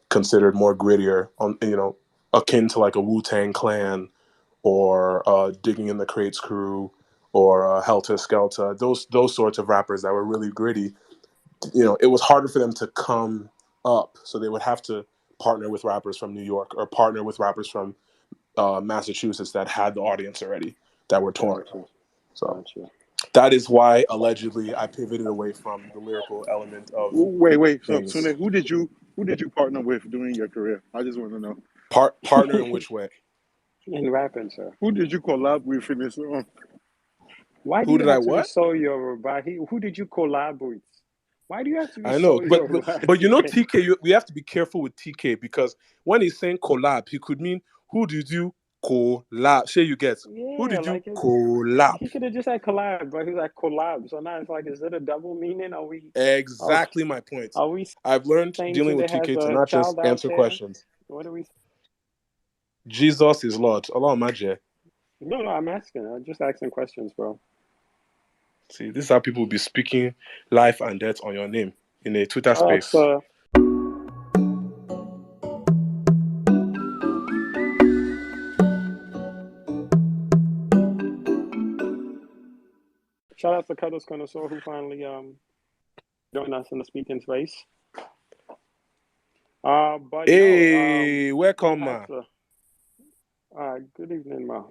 considered more grittier, akin to like a Wu-Tang Clan or Digging in the Crates crew or Helter Skelter, those sorts of rappers that were really gritty. It was harder for them to come up, so they would have to partner with rappers from New York or partner with rappers from Massachusetts that had the audience already, that were torn. Gotcha. So Gotcha. that is why allegedly I pivoted away from the lyrical element of Wait. So, things. Sune, who did you partner with during your career? I just want to know. Partner in which way? In rapping, sir. Who did you collab with in this song? Why do Who you did I have to be what? so Yoruba? Who did you collab with? Why do you have to be I know, so but Yoruba? TK, we have to be careful with TK, because when he's saying collab, he could mean who did you collab? Say you get who Yeah, did you like it's collab? he could have just said collab, but he was like collab. So now it's like, is it a double meaning? Are, Exactly my point. are we I've learned saying dealing with Tunde has TK to a not just child out answer there? questions. What are we? Jesus is Lord. Allah Maje. No, I'm asking. I'm just asking questions, bro. See, this is how people will be speaking life and death on your name in a Twitter Shout out space. to Cuddles Connoisseur, who finally joined us in the speaking space. But Hey, welcome, we ma. had to. Good evening, ma.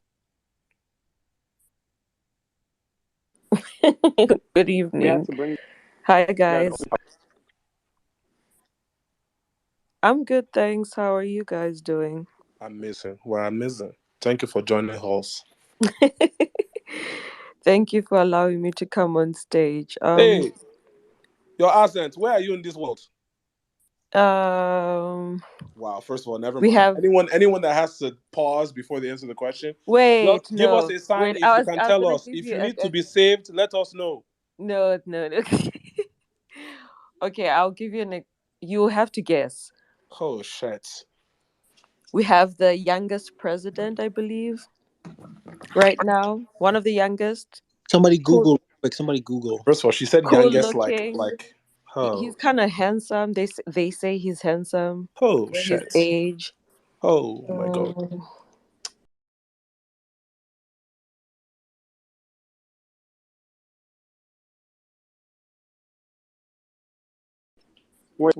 Good We had evening. to bring. Hi, guys. I'm good, thanks. How are you guys doing? Amazing. We're amazing. Thank you for joining us. Thank you for allowing me to come on stage. Hey, your accent. Where are you in this world? Wow. First of all, never we mind. have. Anyone that has to pause before they answer the question, Wait, just give us no. a sign Wait, if you can I was tell gonna us. give If you you need to be saved, let us know. No. Okay, I'll give you you have to guess. Oh shit. We have the youngest president, I believe, right now. One of the youngest. Somebody Google. Somebody Google. First of all, she said Cool youngest, looking. He's oh. kind of handsome. They say he's handsome Oh for his shit. age. Oh my god. Wait,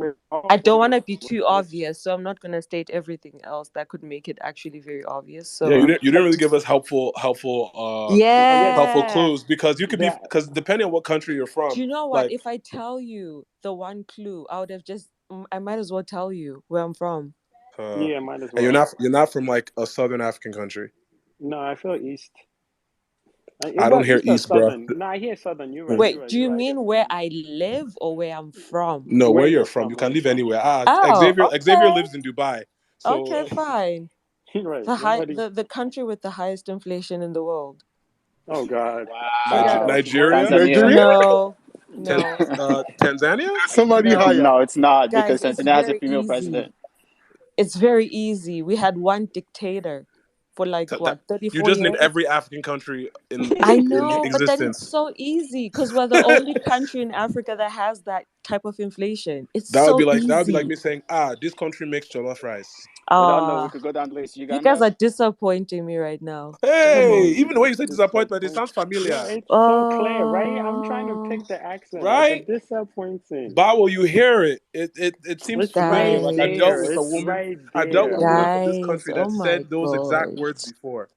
I don't want to be too obvious, so I'm not going to state everything else that could make it actually very obvious. So Yeah, you didn't really give us helpful clues, because you could be, because depending on what country you're from. Do you know what? If I tell you the one clue, I might as well tell you where I'm from. Yeah, might as well. And you're not from like a southern African country. No, I feel East. I don't hear East, bro. No, I hear Southern. You're right. Wait, do you mean where I live or where I'm from? No, where you're from. You can live anywhere. Xavier lives in Dubai. So okay, fine. Right. The country with the highest inflation in the world. Oh God. Wow. Nigeria? No. Tanzania? Somebody higher. No, it's not, Guys, because it's Tanzania has a very female easy. president. It's very easy. We had one dictator for 34 You just years. named every African country in I know, existence. but then it's so easy because we're the only country in Africa that has that type of inflation. It's That would so be like easy. me saying, this country makes jollof rice. We don't know. We Ah, could go down the list. you guys Uganda. are disappointing me right now. Come Hey, on. even the way you say disappointment, it Disappoint. sounds Yeah, familiar, it's so clear, right? I'm trying to pick the accent, like a right? disappointing. But when you hear it, it seems It's familiar. right Like I dealt there. with a Guys, It's woman, right I dealt with a there. woman from this guys, country oh that my said those exact god. words before.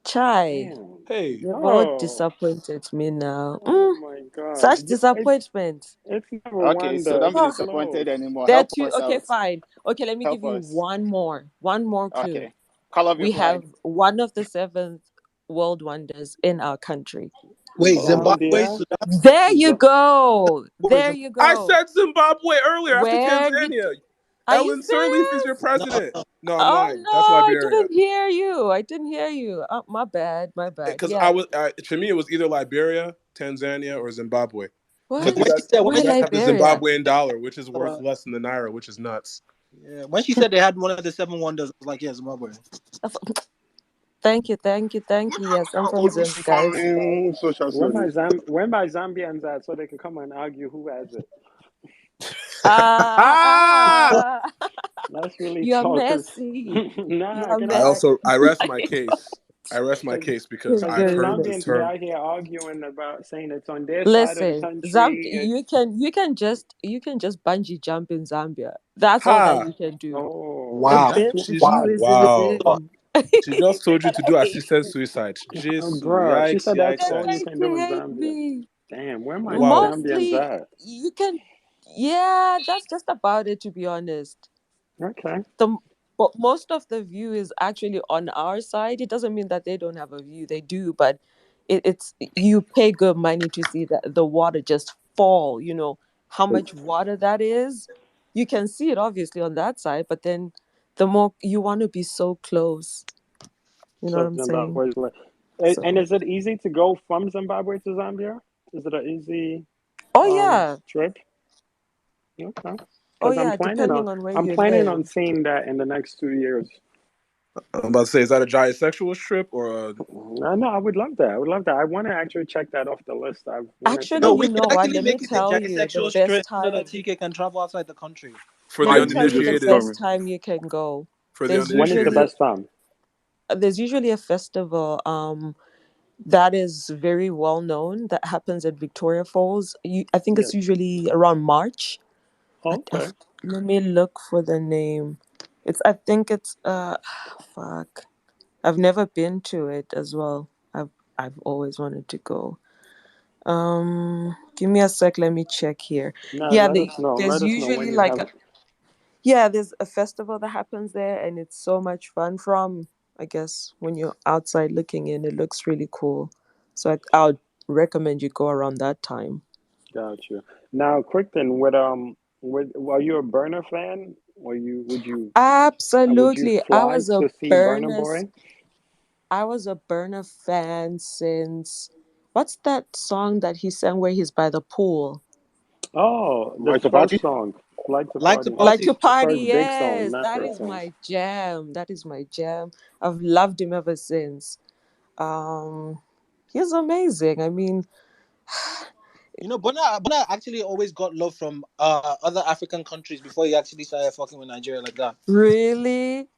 Chai, Damn. Hey, you've all Oh, disappointed me now. oh my God. Such disappointment. It's never Okay, so wonder. don't be It's Oh, close. disappointed anymore. there are Help two. us Okay, out. fine. Okay, let me give Help you us. one more. One more clue. Okay. Color of your We flag. have one of the seventh world wonders in our country. Wait, Zimbabwe, Zambia. Sudan. There you go. Or There Zim- you I go. said Zimbabwe earlier after Where did? Tanzania. Are you Ellen Sirleaf is your serious? no, president. no. No, I'm Oh lying. no, That's I Liberia. didn't hear you. I didn't hear you. Oh, my bad. My bad. Because Yeah. to me, it was either Liberia, Tanzania, or Zimbabwe. Wait, Because What? you when she guys, said when Why you she guys have the Liberia? Zimbabwean dollar, which is uh, worth less than the naira, which is nuts. yeah, when she said they had one of the seven wonders, I was like, yeah, Zimbabwe. Thank you. Thank you. Thank you. Yes, I'm from Zim, guys. Fine social studies. Where my Zambians at so they can come and argue who has it? Ah, Let's really you're talk. Cause messy. nah, You're can I I? messy. also I rest my case. I rest my case because Cause I've the heard this Zambians be term. out here arguing about saying it's on their side of the Listen, country. you can just bungee jump in Zambia. That's all that Ha! you can do. Oh, The Wow, that's best too. view wow. is in Wow. So, Zim. She just told you to do assisted suicide. Jesus. Bruh, she Yikes, said that's yikes, all you yikes. can do in Hate Zambia. me. Damn, where my Wow. Zambians Mostly, at? you can. Yeah, that's just about it. To be honest, Okay. the but most of the view is actually on our side. It doesn't mean that they don't have a view. They do, but it's you pay good money to see that the water just fall. You know how much water that is. You can see it obviously on that side, but then the more you want to be so close. You know what So I'm saying? Zimbabwe's like, and So. is it easy to go from Zimbabwe to Zambia? Is it an easy Oh yeah. trip? Okay. Oh Because yeah. Depending on where I'm you planning on live. seeing that in the next 2 years. I'm about to say, is that a giant sexualist trip or a No, I would love that. I would love that. I want to actually check that off the list. I've wanted to Actually, no, go we you can know before. what? actually Let me make it a tell you the bisexual best strip so time. that TK can travel outside the country. for Let the me Might be tell you the uninitiated? best rediscovered. time you can go. For the There's When is the uninitiated? usually best time? there's usually a festival that is very well known that happens at Victoria Falls. I think Yes. it's usually around March. Okay. Let me look for the name. I think it's fuck. I've never been to it as well. I've always wanted to go. Give me a sec, let me check here. No, Yeah, let us know. there's Let us know usually when you like have. yeah, there's a festival that happens there and it's so much fun from, I guess, when you're outside looking in, it looks really cool. So I would recommend you go around that time. Gotcha. Now, quick thing. Are you a Burner fan? Or would you Absolutely. fly to see Burner Boy? I was a Burner fan since what's that song that he sang where he's by the pool? Oh, the Like the first party? song, Like to Like to Party, Like to party. the Party, first big song, yes. not That that is song. my jam. That is my jam. I've loved him ever since. Um he's amazing. I mean, You know, Bona actually always got love from other African countries before he actually started fucking with Nigeria like that. really,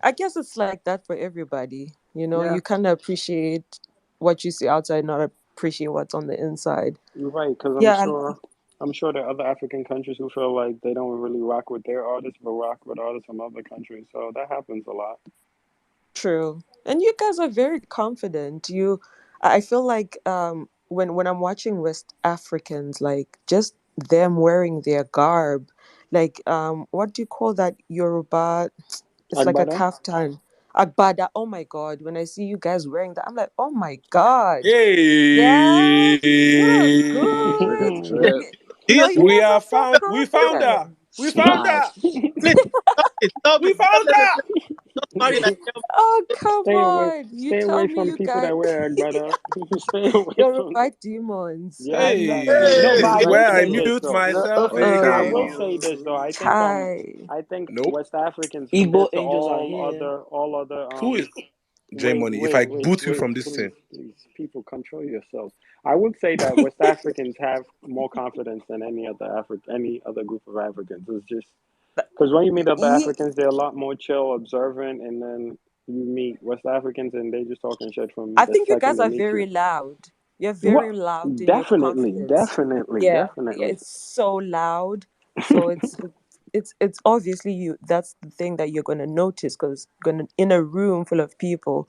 I guess it's like that for everybody. Yeah, You kind of appreciate what you see outside, not appreciate what's on the inside. you're right. Because Yeah, and I'm sure there are other African countries who feel like they don't really rock with their artists, but rock with artists from other countries. So that happens a lot. true. And you guys are very confident. I feel like when I'm watching West Africans, like just them wearing their garb, like what do you call that Yoruba? It's like a Agbada? kaftan. Agbada. Oh my God. When I see you guys wearing that, I'm like, oh my God. Hey, Yes, you look good. Drip, drip. Yes, You guys are so we found her. confident. We found her. please stop We it. Don't found let the her. party like Oh, come on. You Stay tell away me from you people guys, that wear Agbada. Stay away from Yoruba them. demons. Yeah, exactly. No, but This I is Hey, will where I say this mute though. myself. I Hey, will Uh-uh. say this though. Chai. I think nope. West Africans Igbo compared to angels are here. all other Who is J Money. If I boot you from this thing, please, people, control yourselves. I would say that West Africans have more confidence than any other group of Africans. It's just because when you meet other Africans, they're a lot more chill, observant, and then you meet West Africans and they just talking shit from I the think you second guys they are meet you. very loud. You're What? very loud in your Definitely, confidence. definitely, Yeah, definitely. it's so loud. So it's obviously you. That's the thing that you're gonna notice because gonna in a room full of people,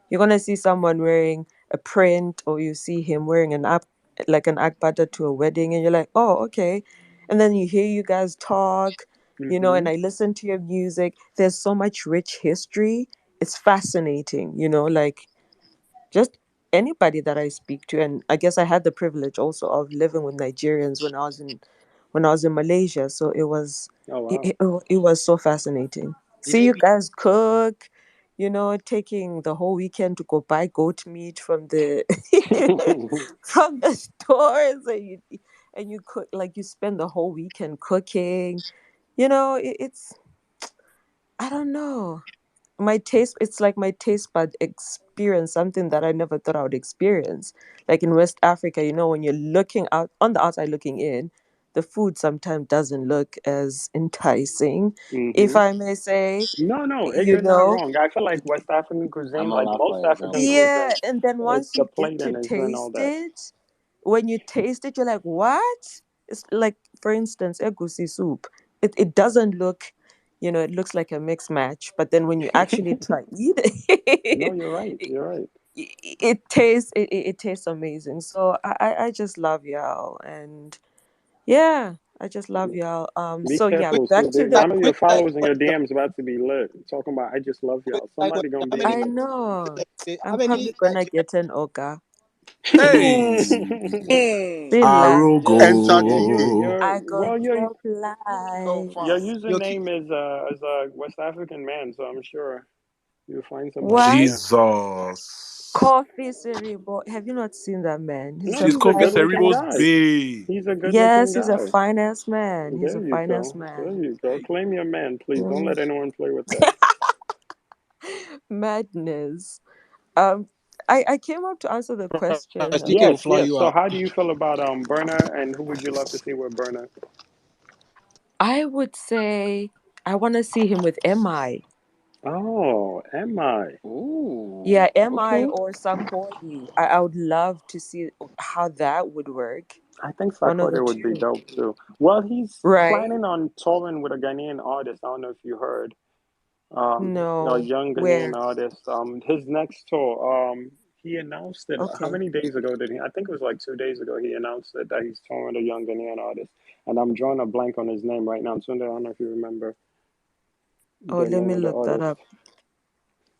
you're gonna see someone wearing a print or you see him wearing an akbata to a wedding, and you're like, oh, okay. And then you hear you guys talk, and I listen to your music. There's so much rich history. It's fascinating, like just anybody that I speak to. And I guess I had the privilege also of living with Nigerians when I was in Malaysia. So Oh it, wow. it, it was so fascinating. See you guys cook, taking the whole weekend to go buy goat meat from the from the stores, and you cook, like, you spend the whole weekend cooking. It's, I don't know, it's like my taste bud experience something that I never thought I would experience. Like in West Africa, when you're looking out on the outside looking in, the food sometimes doesn't look as enticing, if I may say. No, you you're not know wrong. I feel like West African cuisine, I'm a like most Waffle African example. yeah, cuisine, and then it's once the you get plating to is and all taste that. it, when you taste it, you're like, what? It's like, for instance, egusi soup. It doesn't look, it looks like a mixed match, but then when you actually try eat No, it, you're right. You're right. it tastes amazing. So I just love y'all, and yeah, I just love y'all. Be So yeah, careful. back So to I the. know your followers and your DMs about to be lit. Talking about, I just love y'all. Like, Somebody gonna how be many? I in know How I'm probably many gonna get an Oga. hey, it. Say lie. Enter Yeah, you. I go your talk lie. username is a West African man, so I'm sure you'll find somebody What? there. Jesus. Coffee Cerebral. Have you not seen that man? He's No, a She's he's a Kofi good fine. looking Cerebro's guy. bae. He's a good looking Yes, he's a guy. finance man. He's There a you finance go. There man. you go. Claim your man, please. Don't Mm. let anyone play with that. Madness. Um, I came up to answer the question. CK will Yes, fly yes. you So out. how do you feel about Burner, and who would you love to see with Burner? I would say I want to see him with MI. Oh, am I? Yeah, Ooh, MI okay. or Sarkozy. I would love to see how that would work. I think One of the Sarkodie would be two. dope too. Well, he's Right? planning on touring with a Ghanaian artist. I don't know if you heard. A No. young Ghanaian Where? artist. His next tour. He announced it. How Okay. many days ago did he? I think it was like 2 days ago. He announced it that he's touring with a young Ghanaian artist, and I'm drawing a blank on his name right now. Sunday, I don't know if you remember Oh, the let name me of the look that artist. up.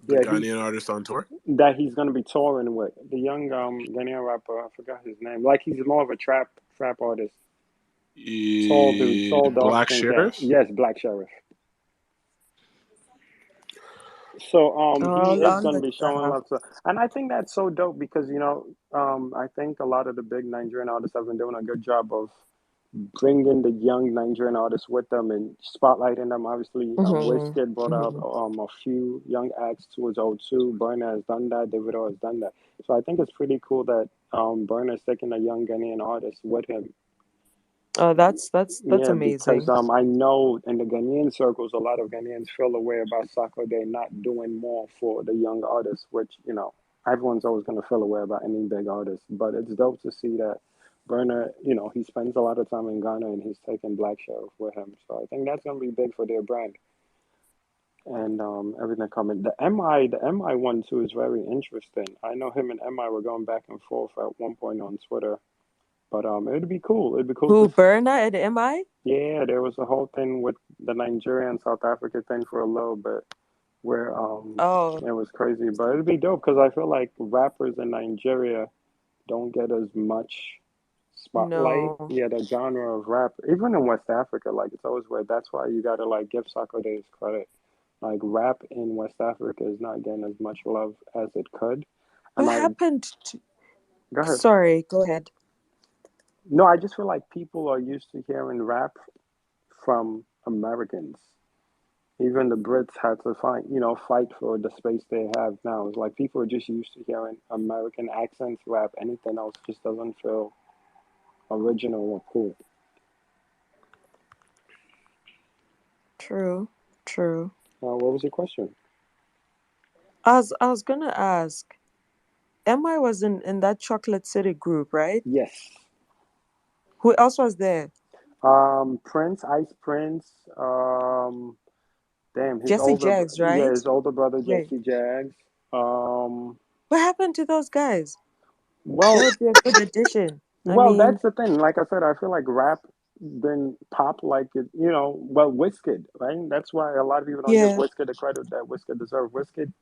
The Yeah, he Ghanaian artist on tour. that he's gonna be touring with the young Ghanaian rapper. I forgot his name. Like he's more of a trap artist. Tall dude, tall dark Black skin cat. Sheriff. Yes, Black Sheriff. So Oh, he is I'll gonna look be that showing up. love to, and I think that's so dope because I think a lot of the big Nigerian artists have been doing a good job of bringing the young Nigerian artists with them and spotlighting them. Obviously, Mm-hmm. Wizkid brought out Mm-hmm. a few young acts towards O2. Burner has done that. Davido has done that. So I think it's pretty cool that Burner is taking a young Ghanaian artist with him. Oh, that's Yeah, because amazing. I know in the Ghanaian circles, a lot of Ghanaians feel away about Sako Day not doing more for the young artists, which, everyone's always going to feel away about any big artist. But it's dope to see that Burner, he spends a lot of time in Ghana and he's taking Black Sheriff with him. So I think that's going to be big for their brand and everything coming. The MI one too is very interesting. I know him and MI were going back and forth at one point on Twitter. But it'd be cool. It'd be cool to Who, see. Burna and MI? Yeah, there was a whole thing with the Nigeria and South Africa thing for a little bit where Oh, it was crazy. But it'd be dope because I feel like rappers in Nigeria don't get as much spotlight. no. Yeah, the genre of rap, even in West Africa, like it's always weird. That's why you gotta like give Sako his credit. Like rap in West Africa is not getting as much love as it could. And What I happened to... go ahead. Sorry, go ahead. No, I just feel like people are used to hearing rap from Americans. Even the Brits had to fight for the space they have now. It's like people are just used to hearing American accents rap. Anything else just doesn't feel original or cool. True. True. What was your question? I was gonna ask. MI was in that Chocolate City group, right? Yes. Who else was there? Prince, Ice Prince. Damn, Jesse Jaggs, right? his older brother Wait, Jesse Jaggs. what happened to those guys? That Well, would be a good addition. I well, mean, that's the thing. Like I said, I feel like rap been pop like it. Well, Wizkid, right? That's why a lot of people don't give yeah. Wizkid the credit that Wizkid deserved. Wizkid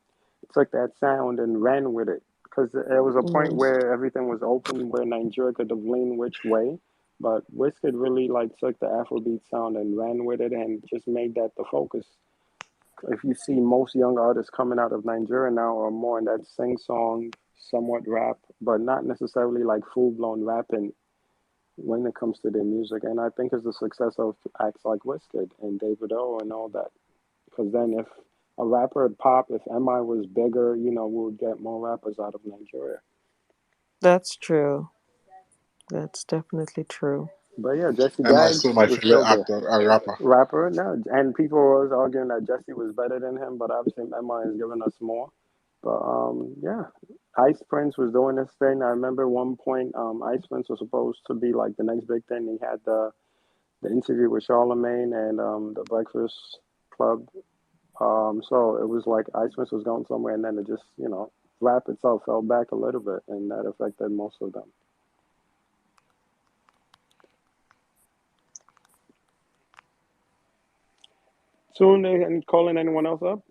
took that sound and ran with it because there was a point Mm. where everything was open, where Nigeria could have leaned which way. But Wizkid really like took the Afrobeat sound and ran with it and just made that the focus. If you see most young artists coming out of Nigeria now are more in that sing song, somewhat rap, but not necessarily like full blown rapping when it comes to their music. And I think it's the success of acts like Wizkid and David O and all that. Because then if a rapper had pop, if MI was bigger, we would get more rappers out of Nigeria. That's true. That's definitely true. But yeah, Jesse Am I still Jaggs my was favorite still there. actor, rapper? Rapper, no, and people were arguing that Jesse was better than him, but obviously MI has given us more. But yeah, Ice Prince was doing this thing. I remember one point, Ice Prince was supposed to be like the next big thing. He had the interview with Charlemagne and the Breakfast Club. So it was like Ice Prince was going somewhere, and then it just rap itself fell back a little bit, and that affected most of them. Soon they calling anyone else up?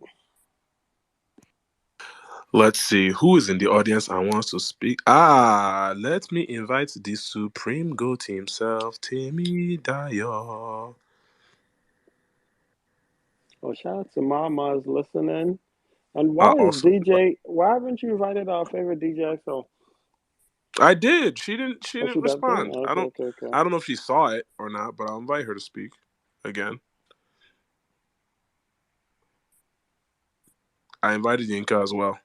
Let's see who is in the audience and wants to speak. Let me invite the supreme goat himself, Temi Dayo. Oh, shout out to Mama's listening. And why is Also, DJ? Why haven't you invited our favorite DJ? So, I did. She didn't. She oh, she didn't does it. respond. I Okay, don't. okay, okay. I don't know if she saw it or not, but I'll invite her to speak again. I invited Yinka as well.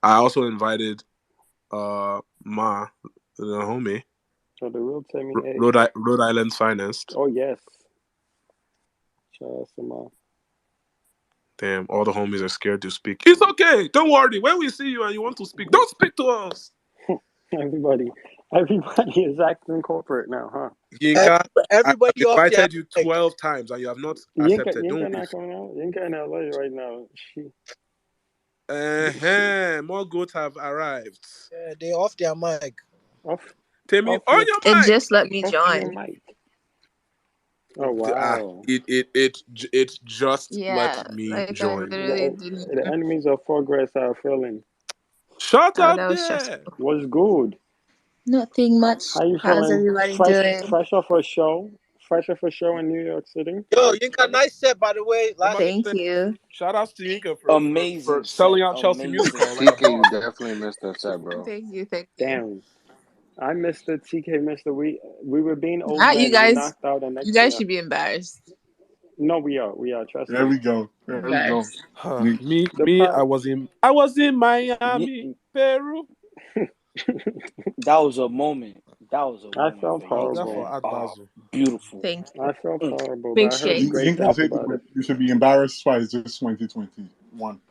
I also invited Ma, the homie, So the real Timmy A. Rhode Island's finest. Oh yes. Shout out to Ma. Damn, all the homies are scared to speak. It's okay. Don't worry. When we see you and you want to speak, don't speak to us. Everybody is acting corporate now, huh? Yinka, I've Everybody off their invited you mic. 12 times and you have not Yinka, accepted. Yinka Don't be. not coming out. Yinka in LA right now. More goats have arrived. Yeah, they off their mic. Off, Temi, off on your, your It mic. just let me off your join. mic. Oh wow. It just Yeah, let me like I join. literally didn't The even. enemies of progress are feeling. Shut Oh, up that was there. stressful. What's good? Nothing much. How you How's feeling? everybody Fresh, doing? fresh off a show. Fresh off a show in New York City. Yo, Yinka, nice set by the way. Last week. Thank you. Shout outs to Yinka for Amazing selling set. out Chelsea Music Amazing Hall like a set. TK, you boss. definitely missed that set, bro. Thank you. Thank you. Damn. I missed it. TK missed it. We were being old Not you men. We guys. knocked out the You next guys singer. should be embarrassed. No, we are. We are. Trust There me. we go. There we go. Embarrassed. Me, The Me, pro. I was in Miami, Ye- Peru. That was a moment. That was a I moment felt for I was Yinka, there horrible. for man. Art Oh, Basel. beautiful. Thank you. I felt Mm. horrible, but I heard Appreciate. great Yinka things said about it. you should be embarrassed twice this 2021.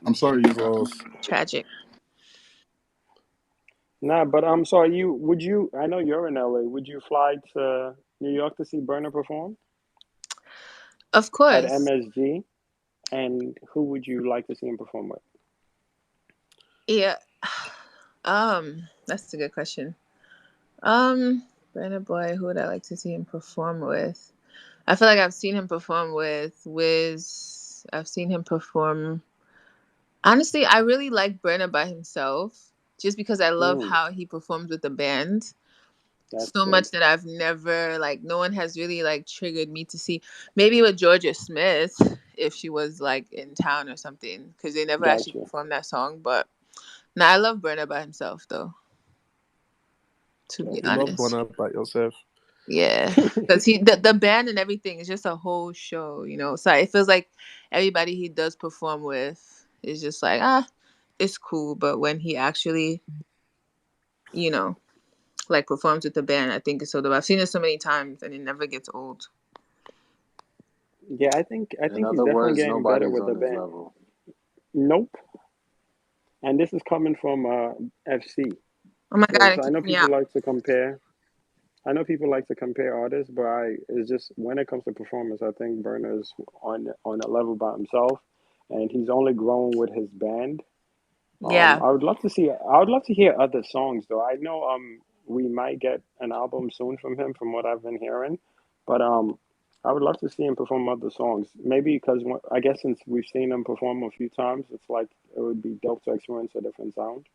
I'm sorry, Yinka. Gross. Tragic. Nah, but I'm sorry. Would you? I know you're in LA. Would you fly to New York to see Burner perform Of at course. MSG? And who would you like to see him perform with? Yeah. That's a good question. Brandon Boy, who would I like to see him perform with? I feel like I've seen him perform with Wiz. I've seen him perform. Honestly, I really like Brenna by himself, just because I love how he performs with the band That's so good. much that I've never no one has really triggered me to see. Maybe with Georgia Smith if she was in town or something, because they never actually Gotcha. performed that song. But nah, I love Brenna by himself though. To be You love Gotcha. honest, Burna by yourself. Yeah, because the band and everything is just a whole show, you know. So it feels like everybody he does perform with is just like it's cool, but when he actually, you know, like performs with the band, I think it's so dope. I've seen it so many times and it never gets old. Yeah, I think In he's other definitely words, getting better nobody's with the on his band. level. Nope. And this is coming from FC. Oh my god, Because it I know keeps me people out. like to compare. I know people like to compare artists, but it's just when it comes to performance, I think Burner's on a level by himself, and he's only grown with his band. Yeah. I would love to see. I would love to hear other songs, though. I know we might get an album soon from him, from what I've been hearing, but I would love to see him perform other songs. Maybe because I guess since we've seen him perform a few times, it's like it would be dope to experience a different sound.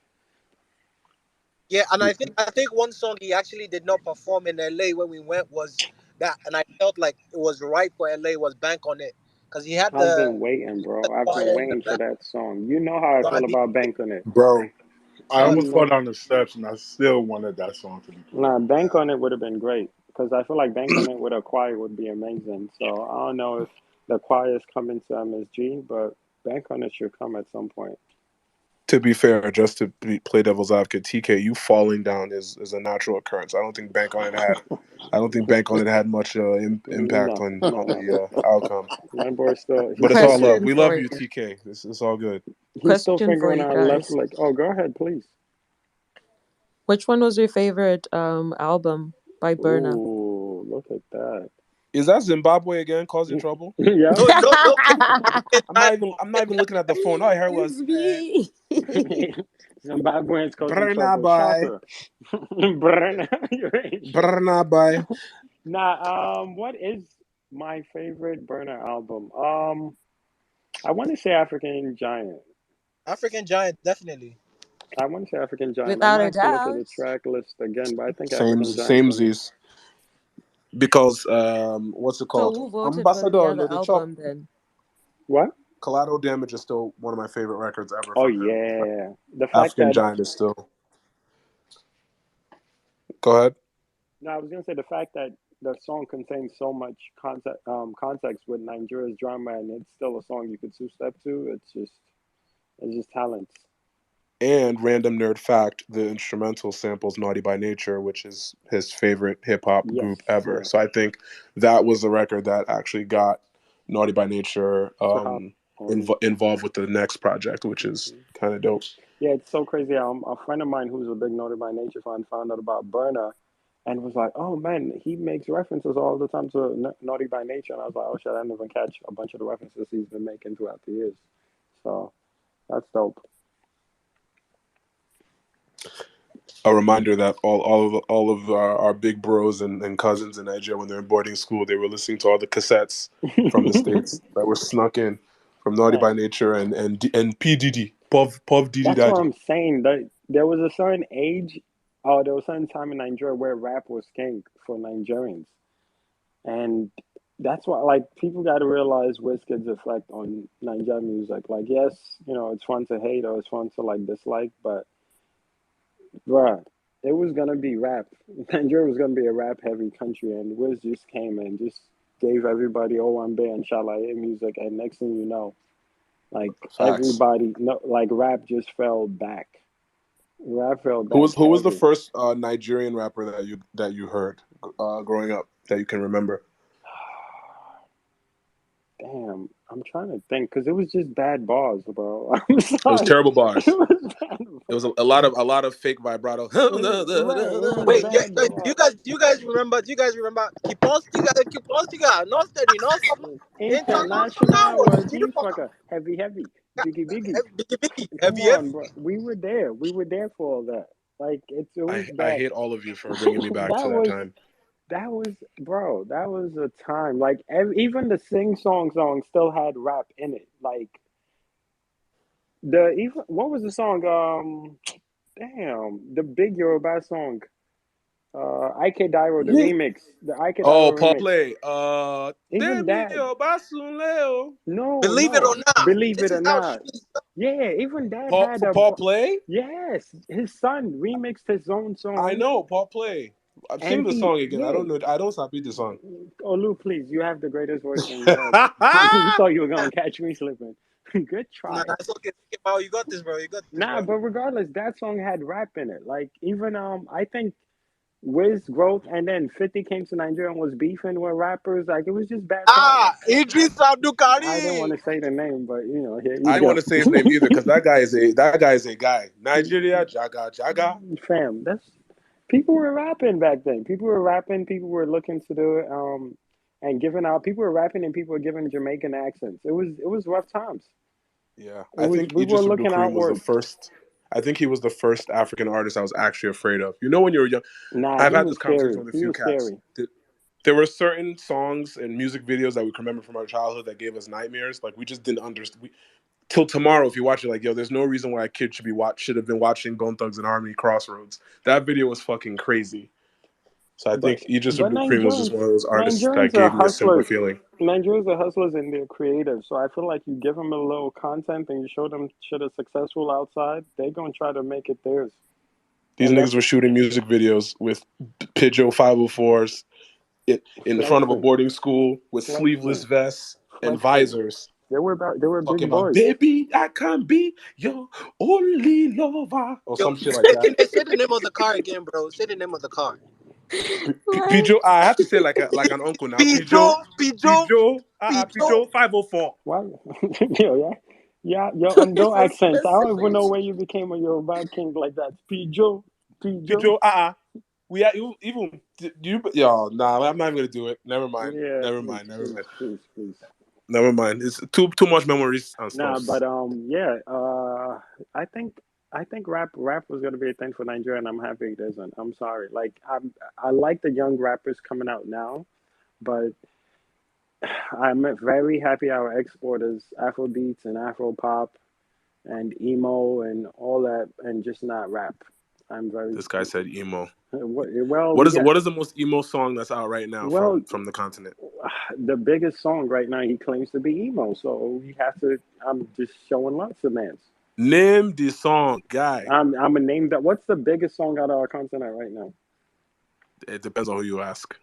Yeah, and I think one song he actually did not perform in LA when we went was that, and I felt like it was right for LA was Bank on It because he had I've the been waiting, bro. I've been choir in the waiting for back. that song. You know how I So I feel mean, about Bank on It. Bro, I what? You almost fell know, down the steps, and I still wanted that song to be played. nah, Bank on It would have been great because I feel like Bank on It with a choir would be amazing. So I don't know if the choir is coming to MSG, but Bank on It should come at some point. To be fair, just to play devil's advocate, TK, you falling down is a natural occurrence. I don't think Bank on it had much impact No, on no, no, no. the outcome. My boy still But he's it's still all love. Question We for love you. you, TK. It's all good. he's still Question for figuring you out left guys. like. Oh, go ahead, please. Which one was your favorite album by Burna? Ooh, look at that. Is that Zimbabwe again causing trouble? Yep. No, no, no. I'm not even looking at the phone. All I heard was It's me. Zimbabweans causing Brna trouble. bye. Shocker. Burn. You ain't shit. Brna bye. Nah, what is my favorite Burner album? I want to say African Giant. African Giant, definitely. I want to say African Giant. I Without might a have to look at doubt. the track list again, but I think African Giant for me. Samesies. Because what's it So called? who voted for the Ambassador other Lady Chop. album then? What? Collateral Damage is still one of my favorite records ever Oh from him. yeah, the fact African that Giant is still. Go ahead. no, I was gonna say the fact that the song contains so much context with Nigeria's drama, and it's still a song you could two-step to. It's just talent. And random nerd fact: the instrumental samples "Naughty by Nature," which is his favorite hip hop Yes, group ever. yeah, So I think that was the record that actually got Naughty by Nature to hop on. involved with the next project, which is Mhm. kind of dope. Yeah, it's so crazy. A friend of mine who's a big Naughty by Nature fan found out about Burner and was like, "Oh man, he makes references all the time to Naughty by Nature." And I was like, "Oh shit, I didn't even catch a bunch of the references he's been making throughout the years." So that's dope. A reminder that all of our big bros and cousins in Nigeria, when they're in boarding school, they were listening to all the cassettes from the states that were snuck in from Naughty Man, by Nature and P Diddy, Puff Diddy that's what Daddy. I'm saying. That there was a certain age, there was a certain time in Nigeria where rap was king for Nigerians, and that's why like people got to realize Wizkid's effect on Nigerian music. Like, yes, it's fun to hate or it's fun to like dislike, but bruh, it was gonna be rap. Nigeria was gonna be a rap heavy country, and Wiz just came and just gave everybody Owambe and Shalaye music, and next thing you know, like Facts. everybody, no, like rap just fell back. Rap fell Who back was who was the heavy. first Nigerian rapper that you heard growing up that you can remember? Damn, I'm trying to think because it was just bad bars, bro. I'm It was sorry, terrible it bars. was bad It was bars. a lot of fake vibrato. Right, it was Wait, yeah, bad wait, bars. do you guys remember? Do you guys remember? Keep on stiga, not steady, not stop. International International, was you the he fuck fucker heavy, heavy, biggie, biggie. Biggie, biggie, Come heavy, on, heavy. bro. We were there. We were there for all that. Like it was I bad. hate all of you for bringing me back that to that was time. that was bro. That was a time. Like even the song still had rap in it. Like the even what was the song? Damn, the big Yoruba song. Ike Dairo, the remix. The Ike Oh, Dairo Paul remix. Play. Even Demi that. Obasunleo. No, Believe it or no. not, Believe this it is or how not. shit is. Yeah, even that Paul had for a Paul Play. yes. His son remixed his own I song. know Paul Play. Sing And the he, song again. I yeah. don't know. I don't sabi the song. Olu, please, you have the greatest voice in the world. You thought you were gonna catch me slipping. Good Nah, try. it's okay. Wow, you got this, bro. You got this, Nah, bro. but regardless, that song had rap in it. Like even I think Wiz Growth and then 50 came to Nigeria and was beefing with rappers. Like it was just bad Ah, songs. Idris Abdul I didn't want Karim. to say the name, but here you I want go. to say his name either because that guy is a guy. Nigeria, Jaga, Jaga. Fam, that's people were rapping back then. People were rapping. People were looking to do it. And giving out. People were rapping and people were giving Jamaican accents. It was rough times. Yeah, It I was think we were Idris Abdul looking Karim was the outward. first. I think he was the first African artist I was actually afraid of. You know, when you're young, Nah, I've he had was this conversation scary. with a He few was cats. scary. There were certain songs and music videos that we can remember from our childhood that gave us nightmares. Like we just didn't understand. Till tomorrow, if you watch it, like yo, there's no reason why a kid should have been watching Bone Thugs and Harmony Crossroads. That video was fucking crazy. So I But think Idris but Abdul Karim was just Nigerians one of those artists that Nigerians are gave me a similar hustlers. feeling. Nigerians are hustlers and they're creative. So I feel like you give them a little content and you show them shit is successful outside, they're gonna try to make it theirs. These And that's niggas were shooting music videos with Pidgeot 504s in front of a flexing, boarding school with sleeveless flexing, vests and flexing. visors. They were Talking big about, boys. baby, I can be your only lover. Or Yo, some shit like that. say the name of the car again, bro. Say the name of the car. What? Pidgeot, I have to say like an uncle now. Pijo, Pijo, Pijo. Pidgeot 504. Why? Your Ondo For accent. I don't even specific. know where you became a Yoruba king like that. Pijo, Pijo. Pidgeot, we are even you. Yo, nah, I'm not even gonna do it. Never mind. Yeah, Never please, mind. Never please, mind. please, please. Never mind. It's too much memories and Nah, stuff. but yeah. I think rap was gonna be a thing for Nigeria, and I'm happy it isn't. I'm sorry. Like I like the young rappers coming out now, but I'm very happy our exporters Afro beats and Afro pop and emo and all that, and just not rap. I'm very This guy said emo. well. What We is got what is the most emo song that's out right now well. from the continent? The biggest song right now he claims to be emo, so we have to. I'm just showing love to man. Name the song, guy. I'm gonna name that. What's the biggest song out of our continent right now? It depends on who you ask.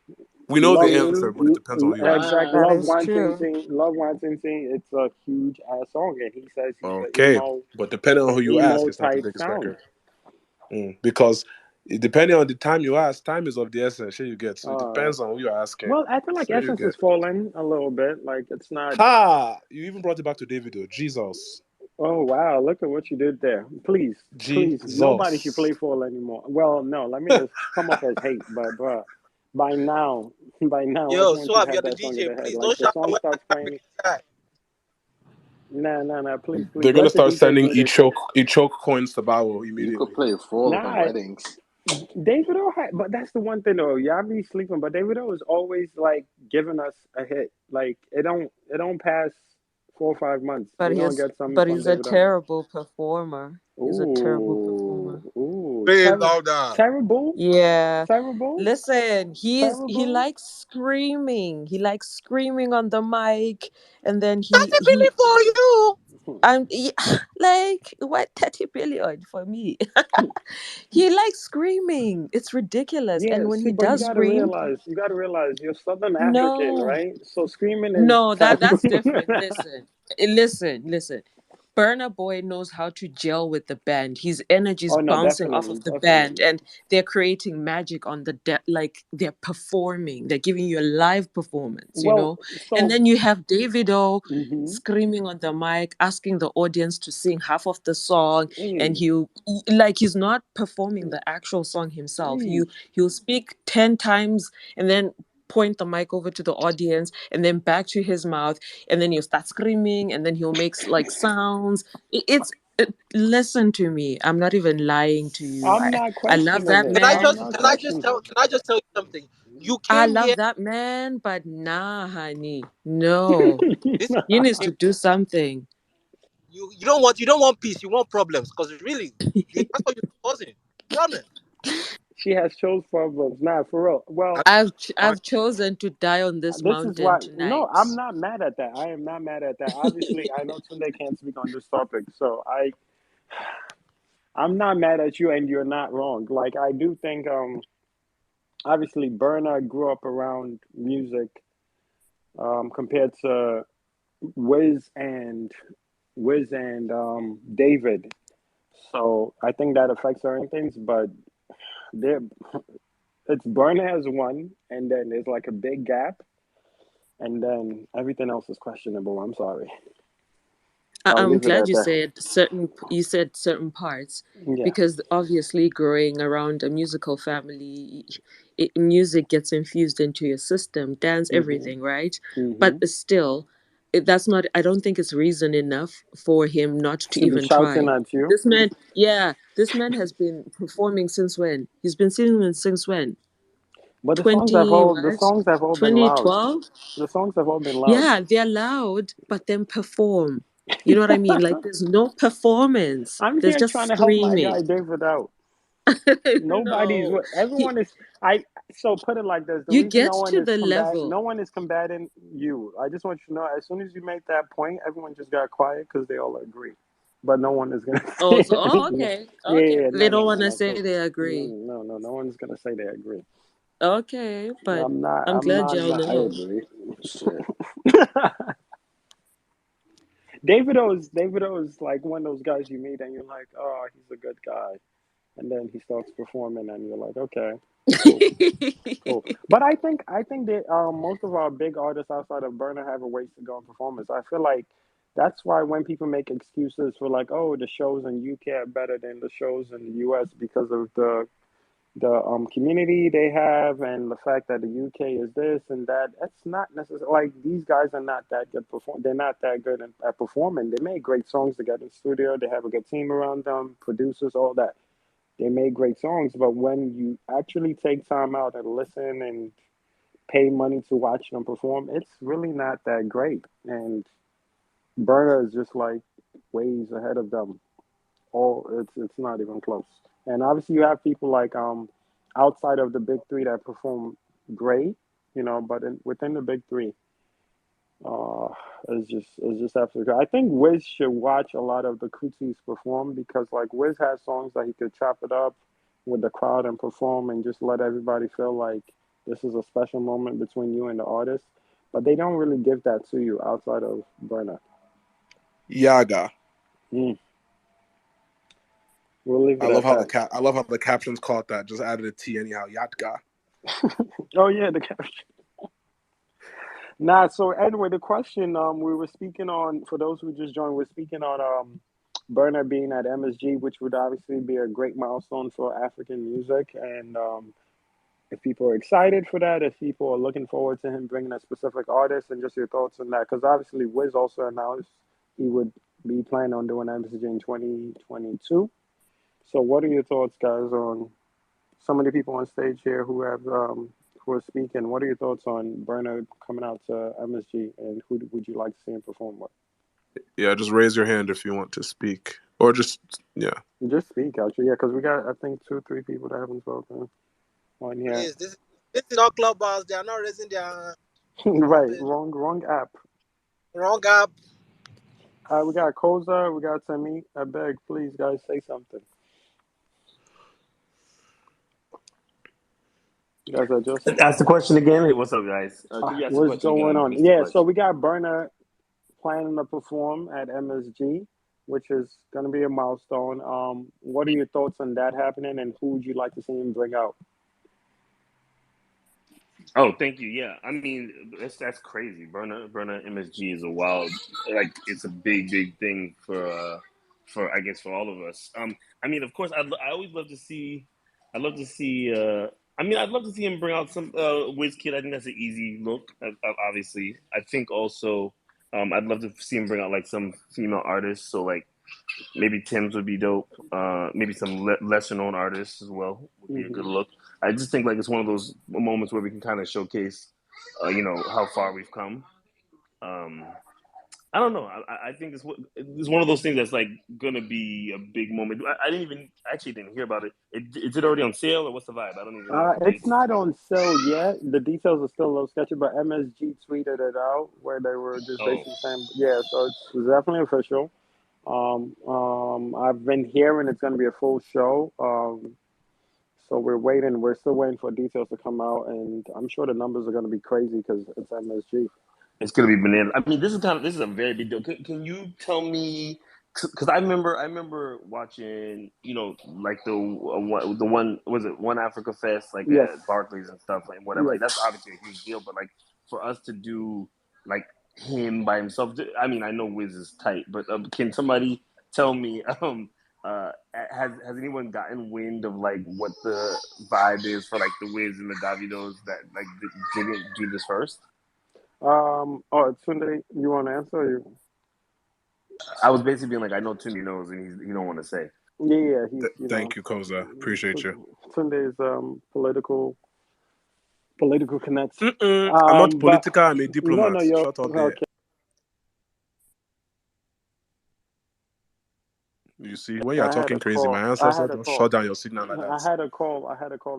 We know the Love, answer, but it depends on who you ask. exact. That Love is One Ting true. Ting. Love One Ting Ting. It's a huge ass song, and he says he's the Okay, but depending on who you ask, it's not the type biggest sound. record. Because depending on the time you ask, time is of the essence. Sure you get. So it depends on who you're asking. Well, I feel like So you Essence get. is falling a little bit. Like it's not. Ha! You even brought it back to Davido. Jesus. Oh wow! Look at what you did there. Please, please, nobody should Jesus. play fall anymore. Well, no, let me just come off as hate, but bruh, by now, by now, Yo, everyone should Swab, have you're the that song in DJ. their head. Please Like don't the shout song out starts African playing. guy. Nah, please, They're gonna let the start DJ sending do their thing. Ichok coins to Bawo You could immediately. play fall at Nah, weddings. David O, but that's the one thing though. Y'all be sleeping, but David O is always like giving us a hit. Like it don't pass 4 or 5 months. But We don't he's get something but from he's a David O. terrible performer. He's a terrible performer. Say it Terrible, louder. terrible, Yeah. terrible, Listen, he terrible. likes screaming. He likes screaming on the mic, and then 30 he billion for you. and he, like what 30 billion for me. He likes screaming. It's ridiculous. Yeah, And when see, he but does scream, you gotta realize, you're Southern African, no. right? So screaming is No, taboo. that's different. Listen. Burna Boy knows how to gel with the band. His energy is Oh no, bouncing off definitely, of the band, definitely. and they're creating magic on the like they're performing. They're giving you a live performance, you Well, know. And so then you have Davido hmm screaming on the mic, asking the audience to sing half of the song, and hey, he's not performing the actual song himself. hey, He'll speak 10 times and then point the mic over to the audience and then back to his mouth, and then he'll start screaming, and then he'll make like sounds. Listen to me, I'm not even lying to you. I'm I not I love questioning that it. Can I I'm man. just not can I just questioning tell can I just tell you something? You I came here. love that man, but nah, honey, no, This he you needs came, to do something. you don't want peace. You want problems because really that's what you're causing. Problem. She has chose problems. Nah, for real. Well, I, I've chosen to die on this this is mountain why. No, tonight. I'm not mad at that. I am not mad at that. Obviously, I know Tunde can't speak on this topic, so I'm not mad at you, and you're not wrong. Like I do think obviously Burna grew up around music compared to Wiz and David. So I think that affects certain things, but there it's Burna has one, and then there's like a big gap, and then everything else is questionable. I'm sorry. I'll I'm leave it glad at you that. said certain. You said certain parts Yeah. because obviously, growing around a musical family, music gets infused into your system, dance, Mhm. everything, right? But Mhm. still, that's not. I don't think it's reason enough for him not to To be even shouting try. at you. This man, yeah, this man has been performing since when? He's been singing since when? But 20 the what? songs have all been loud. 2012? The songs have all been loud. Yeah, they're loud, but then perform. You know what I mean? Like there's no performance. I'm There's here just trying to help my screaming. guy David out. Nobody's No. everyone is I so put it like this. The You reason get no one to is the level. no one is combating you. I just want you to know as soon as you made that point, everyone just got quiet because they all agree. But no one is gonna Oh, say so oh, anything. okay. Yeah, Okay. yeah, They no, no, don't no, want to no. say So they no, agree. no, no, no one's gonna say they agree. Okay, but I'm I'm glad not. y'all I know. agree. Shit. Davido is like one of those guys you meet and you're like, oh, he's a good guy, and then he starts performing and you're like, okay, cool. Cool. But I think that most of our big artists outside of Burner have a ways to go in performance. I feel like that's why when people make excuses for like, oh, the shows in UK are better than the shows in the US because of the community they have and the fact that the UK is this and that. That's not necessarily like these guys are not that good They're not that good at performing. They make great songs together in the studio. They have a good team around them, producers, all that. They make great songs, but when you actually take time out and listen and pay money to watch them perform, it's really not that great. And Burner is just like ways ahead of them. All it's not even close. And obviously you have people like outside of the big three that perform great, but within the big three, uh, it's just absolutely. I think Wiz should watch a lot of the Cooties perform because like Wiz has songs that he could chop it up with the crowd and perform and just let everybody feel like this is a special moment between you and the artist. But they don't really give that to you outside of Burner. Yaga. Mm. We'll leave it at that. I love how the captions caught that. Just added a T anyhow. Yatka. Oh yeah, the caption. Nah, so anyway, the question we were speaking on for those who just joined, we're speaking on Burner being at MSG, which would obviously be a great milestone for African music, and if people are excited for that, if people are looking forward to him bringing a specific artist, and just your thoughts on that, because obviously Wiz also announced he would be planning on doing MSG in 2022. So, what are your thoughts, guys, on some of the people on stage here who are speaking? What are your thoughts on Burner coming out to MSG, and who would you like to see him perform with? Yeah, just raise your hand if you want to speak, or just yeah. Just speak, actually, yeah, because we got I think 2, 3 people that haven't spoken on here. Please, this is not clubhouse. They are not raising their Right, wrong app. wrong app. We got Koza, we got Tammy. I beg, please, guys, say something. You guys are just Ask the question again. Hey, what's up, guys? Can you ask the what's question again? I going on? missed the Yeah, so question. we got Burner planning to perform at MSG, which is going to be a milestone. What are your thoughts on that happening, and who would you like to see him bring out? Oh, thank you. Yeah, I mean that's crazy. Burner MSG is a wild, like it's a big thing for I guess for all of us. I mean, of course, I always love to see. I'd love to see. I mean, I'd love to see him bring out some Wiz Kid. I think that's an easy look. Obviously, I think also I'd love to see him bring out like some female artists. So like maybe Tim's would be dope. Maybe some lesser known artists as well would be a good Mm-hmm. look. I just think like it's one of those moments where we can kind of showcase, how far we've come. Um, I don't know. I think it's one of those things that's like gonna be a big moment. I didn't even actually didn't hear about it. Is it already on sale or what's the vibe? I don't even know the It's dates. not on sale yet. The details are still a little sketchy, but MSG tweeted it out where they were just Oh, basically saying, yeah, so it's definitely official. I've been hearing it's going to be a full show. So we're still waiting for details to come out, and I'm sure the numbers are going to be crazy because it's MSG. It's gonna be bananas. I mean, this is a very big deal. Can you tell me? Because I remember watching, like the one was it One Africa Fest like Yes, at Barclays and stuff like whatever. yes. Like that's obviously a huge deal, but like for us to do like him by himself, I mean, I know Wiz is tight, but can somebody tell me has anyone gotten wind of like what the vibe is for like the Wiz and the Davidos that like didn't do this first? Oh, Tunde, you want to answer? I was basically being like, I know Timmy knows, and he don't want to say. Yeah, he's Thank you, Koza. Appreciate you. Tunde's political connects. I'm not But political. I'm a no, diplomat. you're Shut up there. okay. You see, when you're talking crazy, my ancestors just shut down your signal like I that. had a call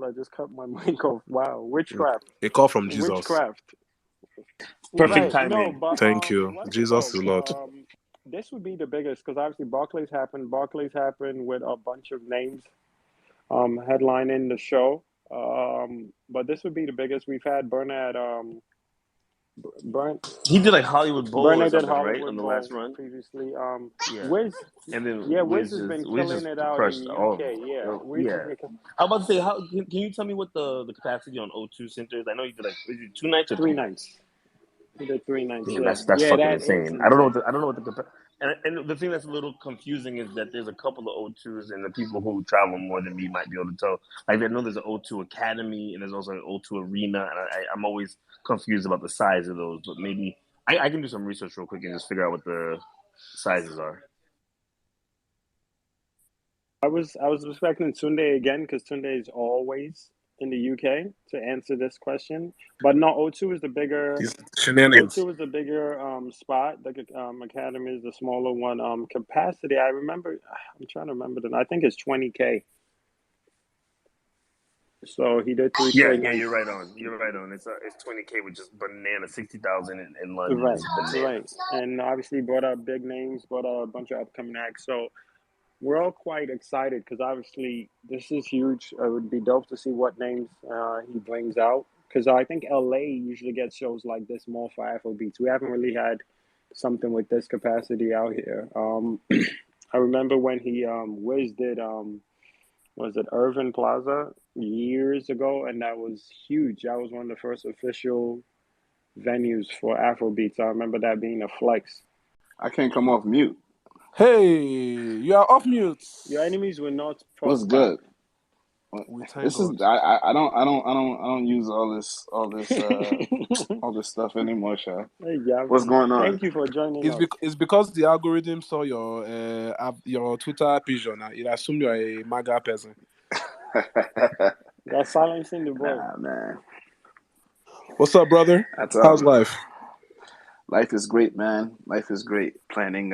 that just cut my mic off. Wow, witchcraft. A call from Jesus. Witchcraft. Perfect Right. timing. No, but Thank you. what's it Jesus called? is Lord. This would be the biggest because obviously Barclays happened. Barclays happened with a bunch of names headlining the show. But this would be the biggest. We've had Bernard. He did like Hollywood Bowl or Bernard did something, right, on Hollywood the Bowl last run. previously. Yeah, Wiz, and then yeah, Wiz Wiz has been just killing it out crushed in all of UK. them. Yeah, Wiz has Yeah, been killing I'm about to say, how can you tell me what the capacity on O2 Center is? I know you did like is it 2 nights or 3 3 nights. nights? He did 3 nights. Damn, Yeah, that's yeah, fucking that is insane. insane. I don't know what the and the thing that's a little confusing is that there's a couple of O2s, and the people who travel more than me might be able to tell. Like I know there's an O2 Academy, and there's also an O2 Arena, and I'm always confused about the size of those. But maybe I can do some research real quick and just figure out what the sizes are. I was expecting Tunde again because Tunde is always in the UK to answer this question. But no, O2 is the bigger. These shenanigans. O2 is the bigger spot. The academy is the smaller one. Capacity. I remember. I'm trying to remember I think it's 20K. So he did 3 Yeah, straight nights. you're right on. You're right on. It's 20K with just banana 60,000 in London. Right, It's bananas. right. And obviously brought up big names, brought up a bunch of upcoming acts. So we're all quite excited because obviously this is huge. It would be dope to see what names he brings out because I think LA usually gets shows like this more for Afrobeats. We haven't really had something with this capacity out here. I remember when he Wiz did was it Irving Plaza years ago, and that was huge. That was one of the first official venues for Afrobeats. I remember that being a flex. I can't come off mute. Hey, you are off mute. Your enemies will not What's prosper. good? We thank This is God. I don't use all this all this stuff anymore, Sha. Hey, Gavin. What's going on? Thank you for joining us. It's because the algorithm saw your Twitter pigeon. It assumed you're a MAGA person. They're silencing the boy. Nah, man. What's up, brother? How's life? Life is great, man. Life is great. Planning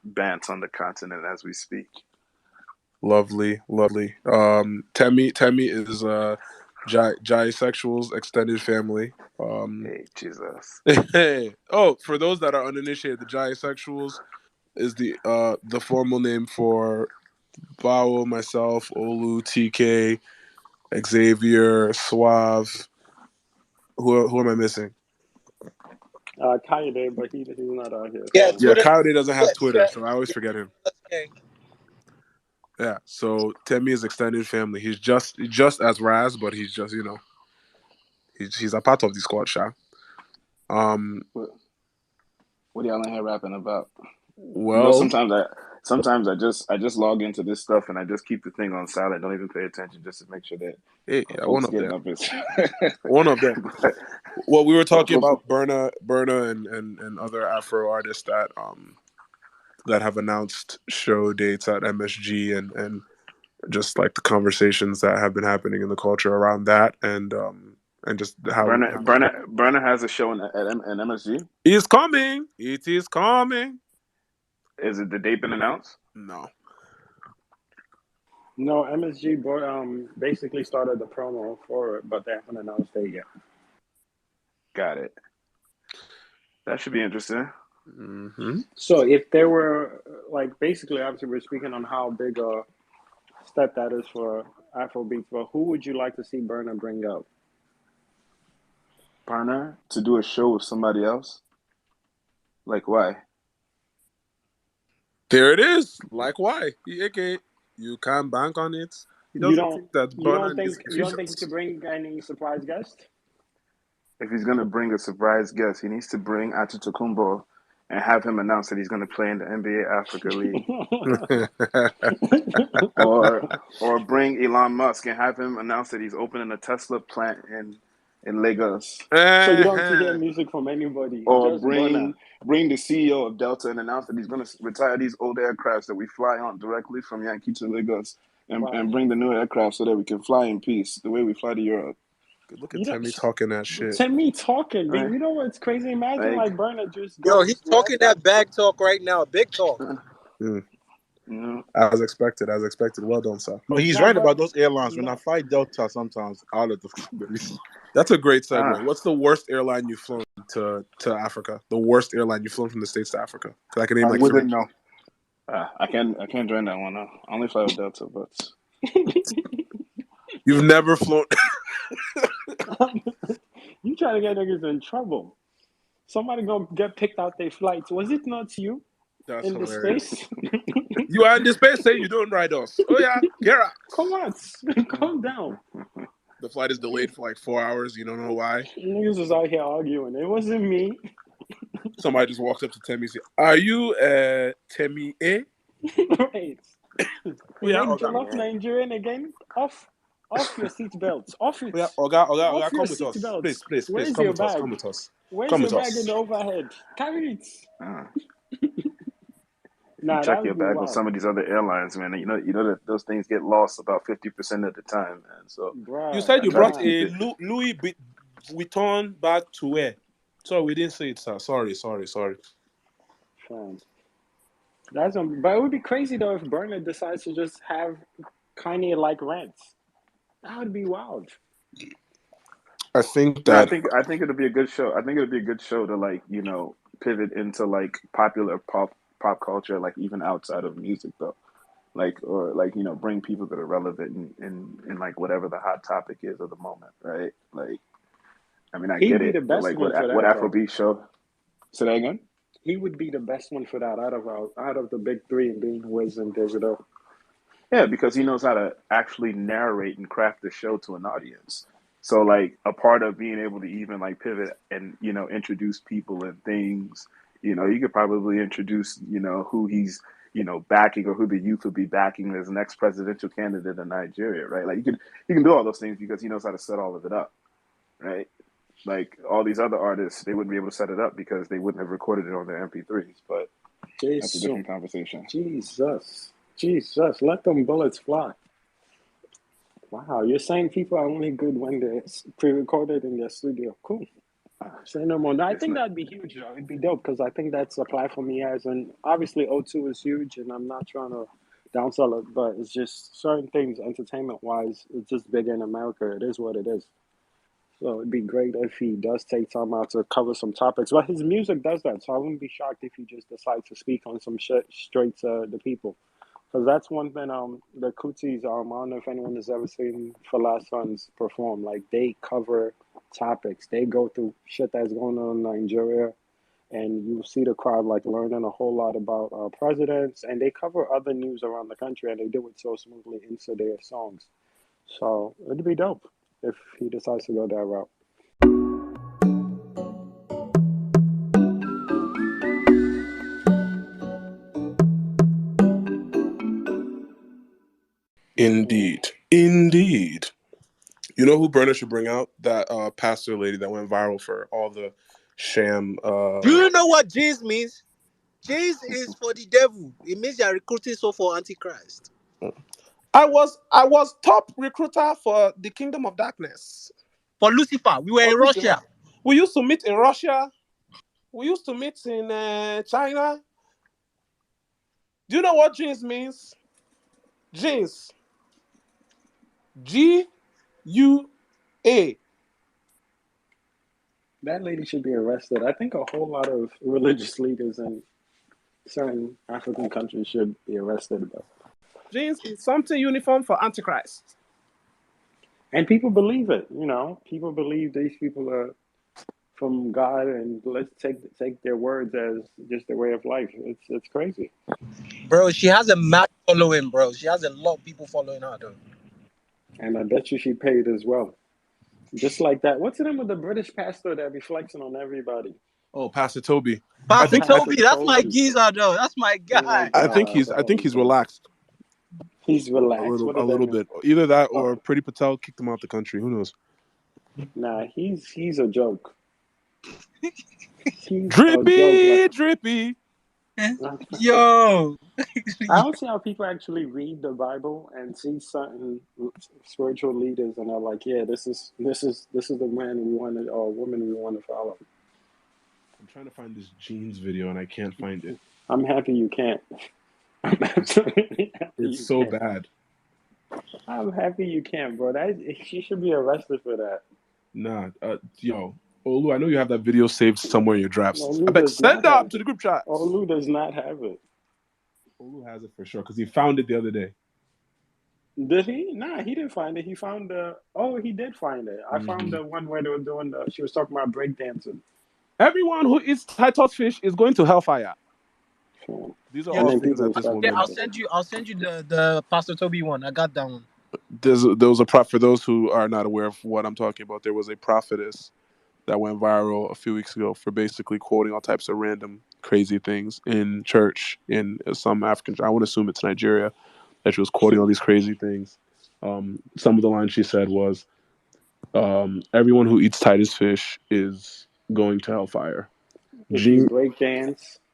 bants on the continent as we speak. Lovely. Temi is Jai Sexual's extended family. Hey, Jesus. Oh, for those that are uninitiated, the Jai Sexuals is the formal name for Bao, myself, Olu, TK, Xavier, Suave. Who am I missing? Kayode, but he's not out here. Yeah, So. Yeah, Kayode doesn't have Twitter, so I always forget him. Yeah, so Temi is extended family. He's just as Raz, but he's just he's a part of the squad, Sha. What y'all in here rapping about? Well, sometimes I just log into this stuff and I just keep the thing on silent. Don't even pay attention just to make sure that one folks of getting them. up is One of them. Well, we were talking about Burna and other Afro artists that have announced show dates at MSG and just like the conversations that have been happening in the culture around that and just how Burna has a show in MSG. It's coming. It is coming. Is it the date been announced? No. No, MSG basically started the promo for it, but they haven't announced it yet. Got it. That should be interesting. Mm-hmm. So if there were, like, basically, obviously, we're speaking on how big a step that is for Afrobeats. But who would you like to see Burner bring up? Burner to do a show with somebody else? Like why? There it is. Like why? Okay, you can't bank on it. He You doesn't don't think that you Burner don't needs think you don't think he musicians. could bring any surprise guest? If he's gonna bring a surprise guest, he needs to bring Antetokounmpo and have him announce that he's gonna play in the NBA Africa League. Or bring Elon Musk and have him announce that he's opening a Tesla plant in Lagos. So you don't to hear music from anybody, Or just Burner. bring the CEO of Delta and announce that he's going to retire these old aircrafts that we fly on directly from Yankee to Lagos Wow. and bring the new aircraft so that we can fly in peace the way we fly to Europe. Look at Timmy talking that shit. Timmy talking, Right. you know what's crazy? Imagine like Burner just Yo, goes he's to talking that bag talk right now, big talk. As expected, as expected. Well done, sir. No, he's right about those airlines. When I fly Delta, sometimes out of the. That's a great segue. What's the worst airline you've flown to Africa? The worst airline you've flown from the States to Africa? Because I can name like wouldn't three. know. I can't join that one. I only fly with Delta, but You've never flown. You trying to get niggas in trouble. Somebody gonna get picked out their flights. Was it not you? That's in hilarious. the space? You are in the space saying you don't ride us. Oh yeah, get out. Come on, calm down. The flight is delayed for like 4 hours. You don't know why. Niggas was out here arguing. It wasn't me. Somebody just walks up to Temi and says, "Are you Temi A?" Right. Yeah, You love Nigerian again? Off your seatbelts. Off it. Yeah, Off Oga, come your with us. seatbelts. Please, Where's come your with us. bag? Come with us. Where's Come your with bag us. in the overhead? Carry it. Nah, check that your would be bag on wild. some of these other airlines, man. You know that those things get lost about 50% of the time, man. So You said you try to brought keep a it. Louis Vuitton bag to wear. Sorry, we didn't say it, sir. Sorry. Fine. But it would be crazy though if Burner decides to just have Kanye like rants. That would be wild. I think No, that I think it'll be a good show. I think it'll be a good show to pivot into like popular pop culture, like even outside of music though. Bring people that are relevant in like whatever the hot topic is of the moment, right? Like, I mean, I He'd get be it, the but best like one for what that though. Afrobeat show? Say that again. He would be the best one for that out of the big three, and being Wiz and Digital. Yeah, because he knows how to actually narrate and craft the show to an audience. So like a part of being able to even like pivot and introduce people and things, you could probably introduce who he's backing or who the youth would be backing as next presidential candidate in Nigeria, right? Like you can do all those things because he knows how to set all of it up, right? Like all these other artists, they wouldn't be able to set it up because they wouldn't have recorded it on their MP3s. But that's a different conversation. Jesus, let them bullets fly. Wow, you're saying people are only good when they're pre-recorded in their studio. Cool. Say no more. No, I think that'd be huge, though. It'd be dope because I think that's a platform he has, and obviously O2 is huge. And I'm not trying to downsell it, but it's just certain things, entertainment-wise, it's just big in America. It is what it is. So it'd be great if he does take time out to cover some topics. But his music does that, so I wouldn't be shocked if he just decides to speak on some shit straight to the people. Because that's one thing, the Cooties, I don't know if anyone has ever seen For Last Sons perform. Like, they cover topics. They go through shit that's going on in Nigeria, and you see the crowd, like, learning a whole lot about presidents, and they cover other news around the country, and they do it so smoothly into their songs. So it'd be dope if he decides to go that route. Indeed. You know who Burner should bring out? That pastor lady that went viral for all the sham. Do you know what J's means? J's is for the devil. It means you are recruiting so for Antichrist. I was top recruiter for the Kingdom of Darkness. For Lucifer, we were in Russia. We used to meet in Russia. We used to meet in China. Do you know what jeans means? Jeans. G-U-A. That lady should be arrested. I think a whole lot of religious leaders in certain African countries should be arrested. But Jeans is something uniform for Antichrist. And people believe it. People believe these people are from God, and let's take their words as just their way of life. It's crazy. Bro, she has a mad following, bro. She has a lot of people following her, though. And I bet you she paid as well. Just like that. What's the name of the British pastor that be flexing on everybody? Oh, Pastor Toby. I Pastor think Toby, that's my Toby. geezer, though. That's my Oh my guy. God, I think he's relaxed He's relaxed. What a does that little mean? bit. Either that Oh, or Pretty Patel kicked him out the country. Who knows? nah, he's a joke. He's a joke. Like, Drippy, drippy. Yo. I don't see how people actually read the Bible and see certain spiritual leaders and are like, yeah, this is the man we want to, or woman we want to follow. I'm trying to find this jeans video and I can't find it. I'm happy you can't. I'm absolutely happy It's you so can't. bad. I'm happy you can't, bro. She should be arrested for that. Nah, yo, Olu, I know you have that video saved somewhere in your drafts. I Olu bet does send not have up to it. the group chat. Olu does not have it. Olu has it for sure because he found it the other day. Did he? Nah, he didn't find it. He found the. Oh, he did find it. I found the one where they were doing the. She was talking about breakdancing. Everyone who eats Titus fish is going to hellfire. These are And all then things people that will this start Yeah, woman. I'll send you the Pastor Toby one. I got that one. There was a prop for those who are not aware of what I'm talking about. There was a prophetess that went viral a few weeks ago for basically quoting all types of random crazy things in church in some African. I would assume it's Nigeria that she was quoting all these crazy things. Some of the lines she said was, "Everyone who eats Titus fish is going to hellfire."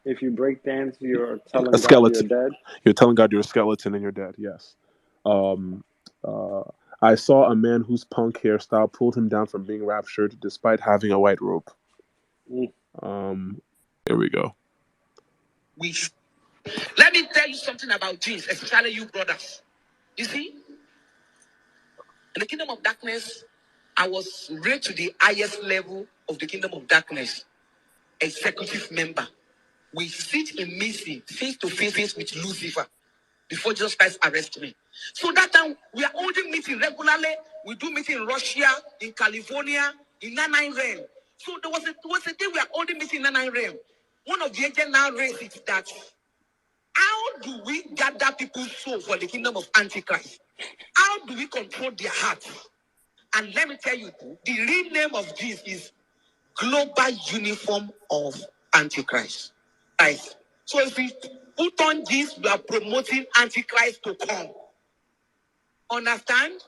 If you break dance, you're A telling God you're skeleton. dead. You're telling God you're a skeleton and you're dead. Yes. Um, I saw a man whose punk hairstyle pulled him down from being raptured despite having a white robe. Here we go. Let me tell you something about jeans, especially you brothers. You see, in the kingdom of darkness, I was raised to the highest level of the kingdom of darkness, executive member. We sit in meeting face to face with Lucifer before Jesus Christ arrested me. So that time we are holding meeting regularly. We do meeting in Russia, in California, in Nine realm. So there was a day we are holding meeting in Nine realm. One of the agents now raised it that how do we gather people's soul for the kingdom of Antichrist? How do we control their hearts? And let me tell you, the real name of Jesus is Global Uniform of Antichrist. Right? So if we put on this, we are promoting Antichrist to come. Understand?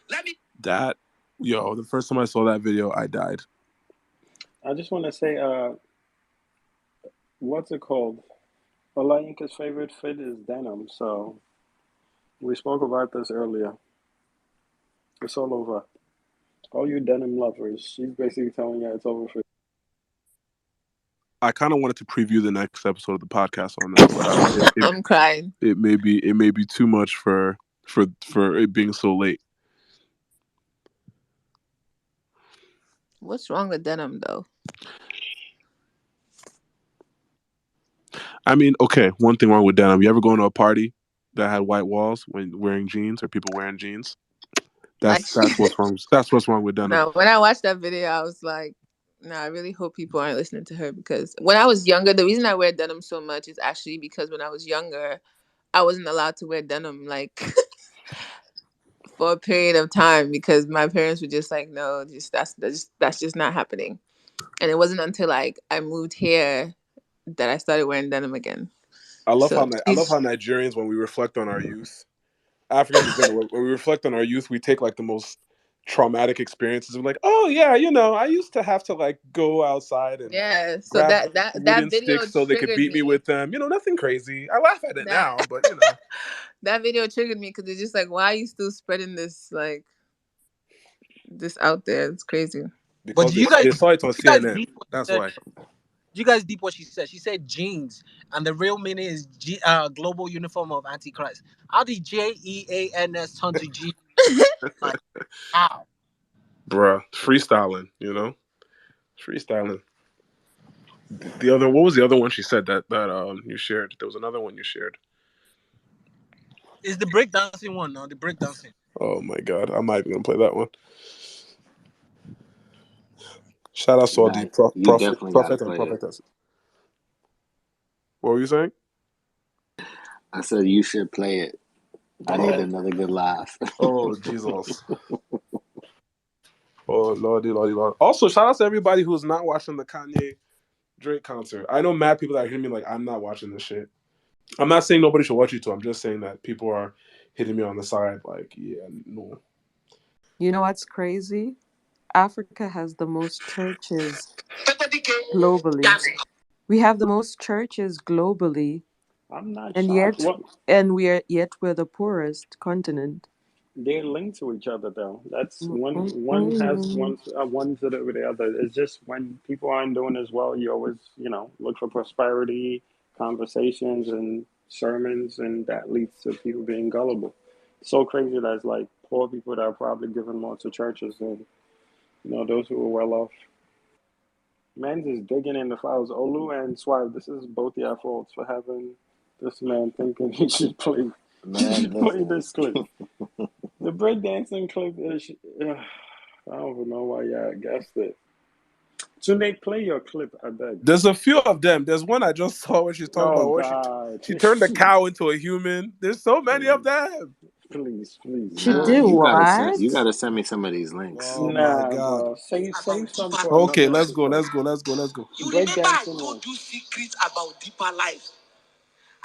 Let me. The first time I saw that video, I died. I just want to say, what's it called? Olayinka's favorite fit is denim. So we spoke about this earlier. It's all over. All you denim lovers, she's basically telling you it's over for. I kind of wanted to preview the next episode of the podcast on that, but I'm crying. It may be too much for it being so late. What's wrong with denim though? I mean, okay, one thing wrong with denim. You ever go to a party that had white walls when wearing jeans or people wearing jeans? That's what's wrong. That's what's wrong with denim. No, when I watched that video, I was like, no, I really hope people aren't listening to her, because when I was younger, the reason I wear denim so much is actually because when I was younger, I wasn't allowed to wear denim like for a period of time because my parents were just like, no, that's just not happening. And it wasn't until like I moved here that I started wearing denim again. I love how Nigerians, when we reflect on our youth, Africans in general, when we reflect on our youth, we take like the most traumatic experiences. We're like, oh yeah, I used to have to like go outside and so grab that wooden video sticks so they could beat me with them. Nothing crazy. I laugh at it now, but that video triggered me because it's just like, why are you still spreading this like this out there? It's crazy. Because they saw it on CNN. That's why. You guys deep what she said. She said jeans, and the real meaning is global uniform of Antichrist. How did JEANS turn to G? Like, how? Bruh, freestyling, freestyling. What was the other one she said that you shared? There was another one you shared. It's the breakdancing one now. The breakdancing. Oh my god, I'm not even gonna play that one. Shout out to all the Nah, you definitely gotta prophet and play it. prophetess. What were you saying? I said you should play it. I need Oh, another good laugh. oh Jesus. Oh lordy, lordy, lord. Also, shout out to everybody who's not watching the Kanye Drake concert. I know mad people that hear me like I'm not watching this shit. I'm not saying nobody should watch it too. I'm just saying that people are hitting me on the side like, yeah, no. You know what's crazy? Africa has the most churches globally. We have the most churches globally, I'm not and shocked. yet, What we're the poorest continent. they're linked to each other though. That's one has Mm-mm. one to the other. It's just when people aren't doing as well, you always look for prosperity, conversations, and sermons, and that leads to people being gullible. So crazy that it's like poor people that are probably giving more to churches than those who are well off. Man's is digging in the files. Olu and Swipe, this is both your faults for having this man thinking he should play. He Man, should play listen. this clip. The breakdancing clip is. I don't even know why y'all guessed it. Tunde, play your clip, I beg. There's a few of them. There's one I just saw where she's talking Oh about what God! she turned the cow into a human. There's so many of them. Please, She Nah, did what? you gotta send me some of these links. Oh my Nah, god. bro. Save some for Okay, another let's go, episode. let's go, let's go, let's go. You remember I Breakdancing one. told you secrets about deeper life.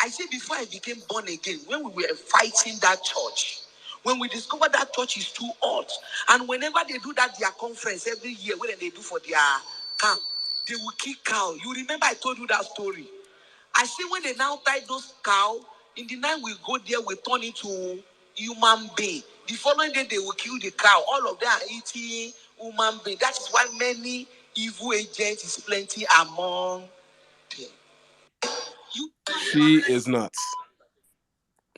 I said before I became born again, when we were fighting that church, when we discovered that church is too hot, and whenever they do that their conference every year, when they do for their camp, they will kill cow. You remember I told you that story? I say when they now tie those cow, in the night we go there, we turn into human being. The following day they will kill the cow. All of them are eating human being. That is why many evil agents is plenty among them. She is nuts.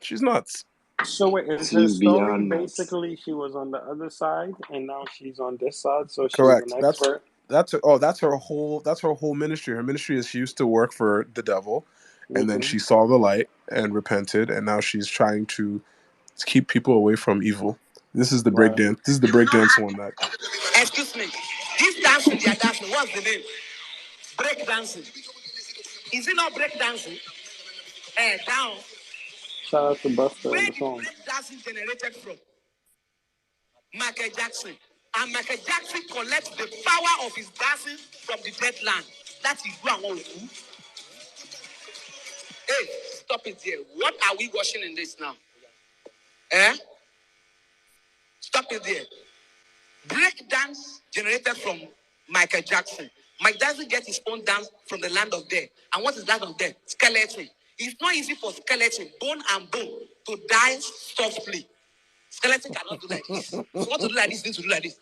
She's nuts. So wait, is her She's story beyond nuts. basically she was on the other side and now she's on this side, so she's an Correct. expert? That's her whole ministry. Her ministry is she used to work for the devil, and then Mm-hmm. she saw the light and repented, and now she's trying to keep people away from evil. This is the Right. breakdance. This is the breakdance one that. Excuse me. This dancing they are dancing, what's the name? Break dancing. Is it not break dancing? Down. Shout out to Buster Where on the did song. break dancing generated from? Michael Jackson. And Michael Jackson collects the power of his dancing from the dead land. That is who I want to do. Hey, stop it there. What are we watching in this now? Stop it there. Break dance generated from Michael Jackson. Mike Jackson gets his own dance from the land of death. And what is land of death? Skeleton. It's not easy for skeleton, bone and bone, to die softly. Skeleton cannot do like this. So what to do like this, need to do like this.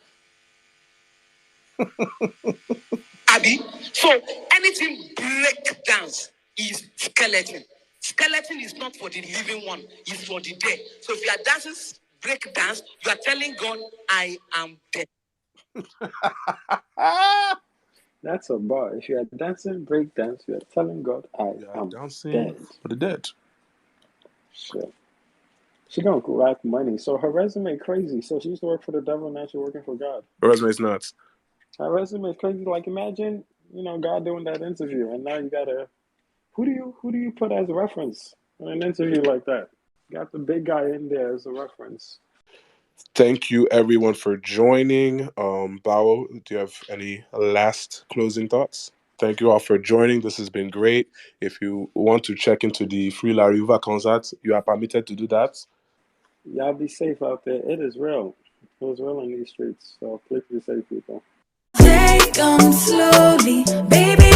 Abby. So anything break dance is skeleton. Skeleton is not for the living one, it's for the dead. So if you are dancing break dance, you are telling God, I am dead. That's a bar. If you are dancing break dance, you are telling God, I am Dancing dead. for the dead. Shit. She gonna rack money. So her resume crazy. So she used to work for the devil, now she's working for God. Her resume's nuts. Her resume is crazy. Like imagine, God doing that interview, and now you gotta who do you put as a reference in an interview like that? Got the big guy in there as a reference. Thank you everyone for joining. Bao, do you have any last closing thoughts? Thank you all for joining. This has been great. If you want to check into the free La Riva concert, you are permitted to do that. Y'all be safe out there. It is real. It was real in these streets. So please be safe, people. Take 'em slowly, baby.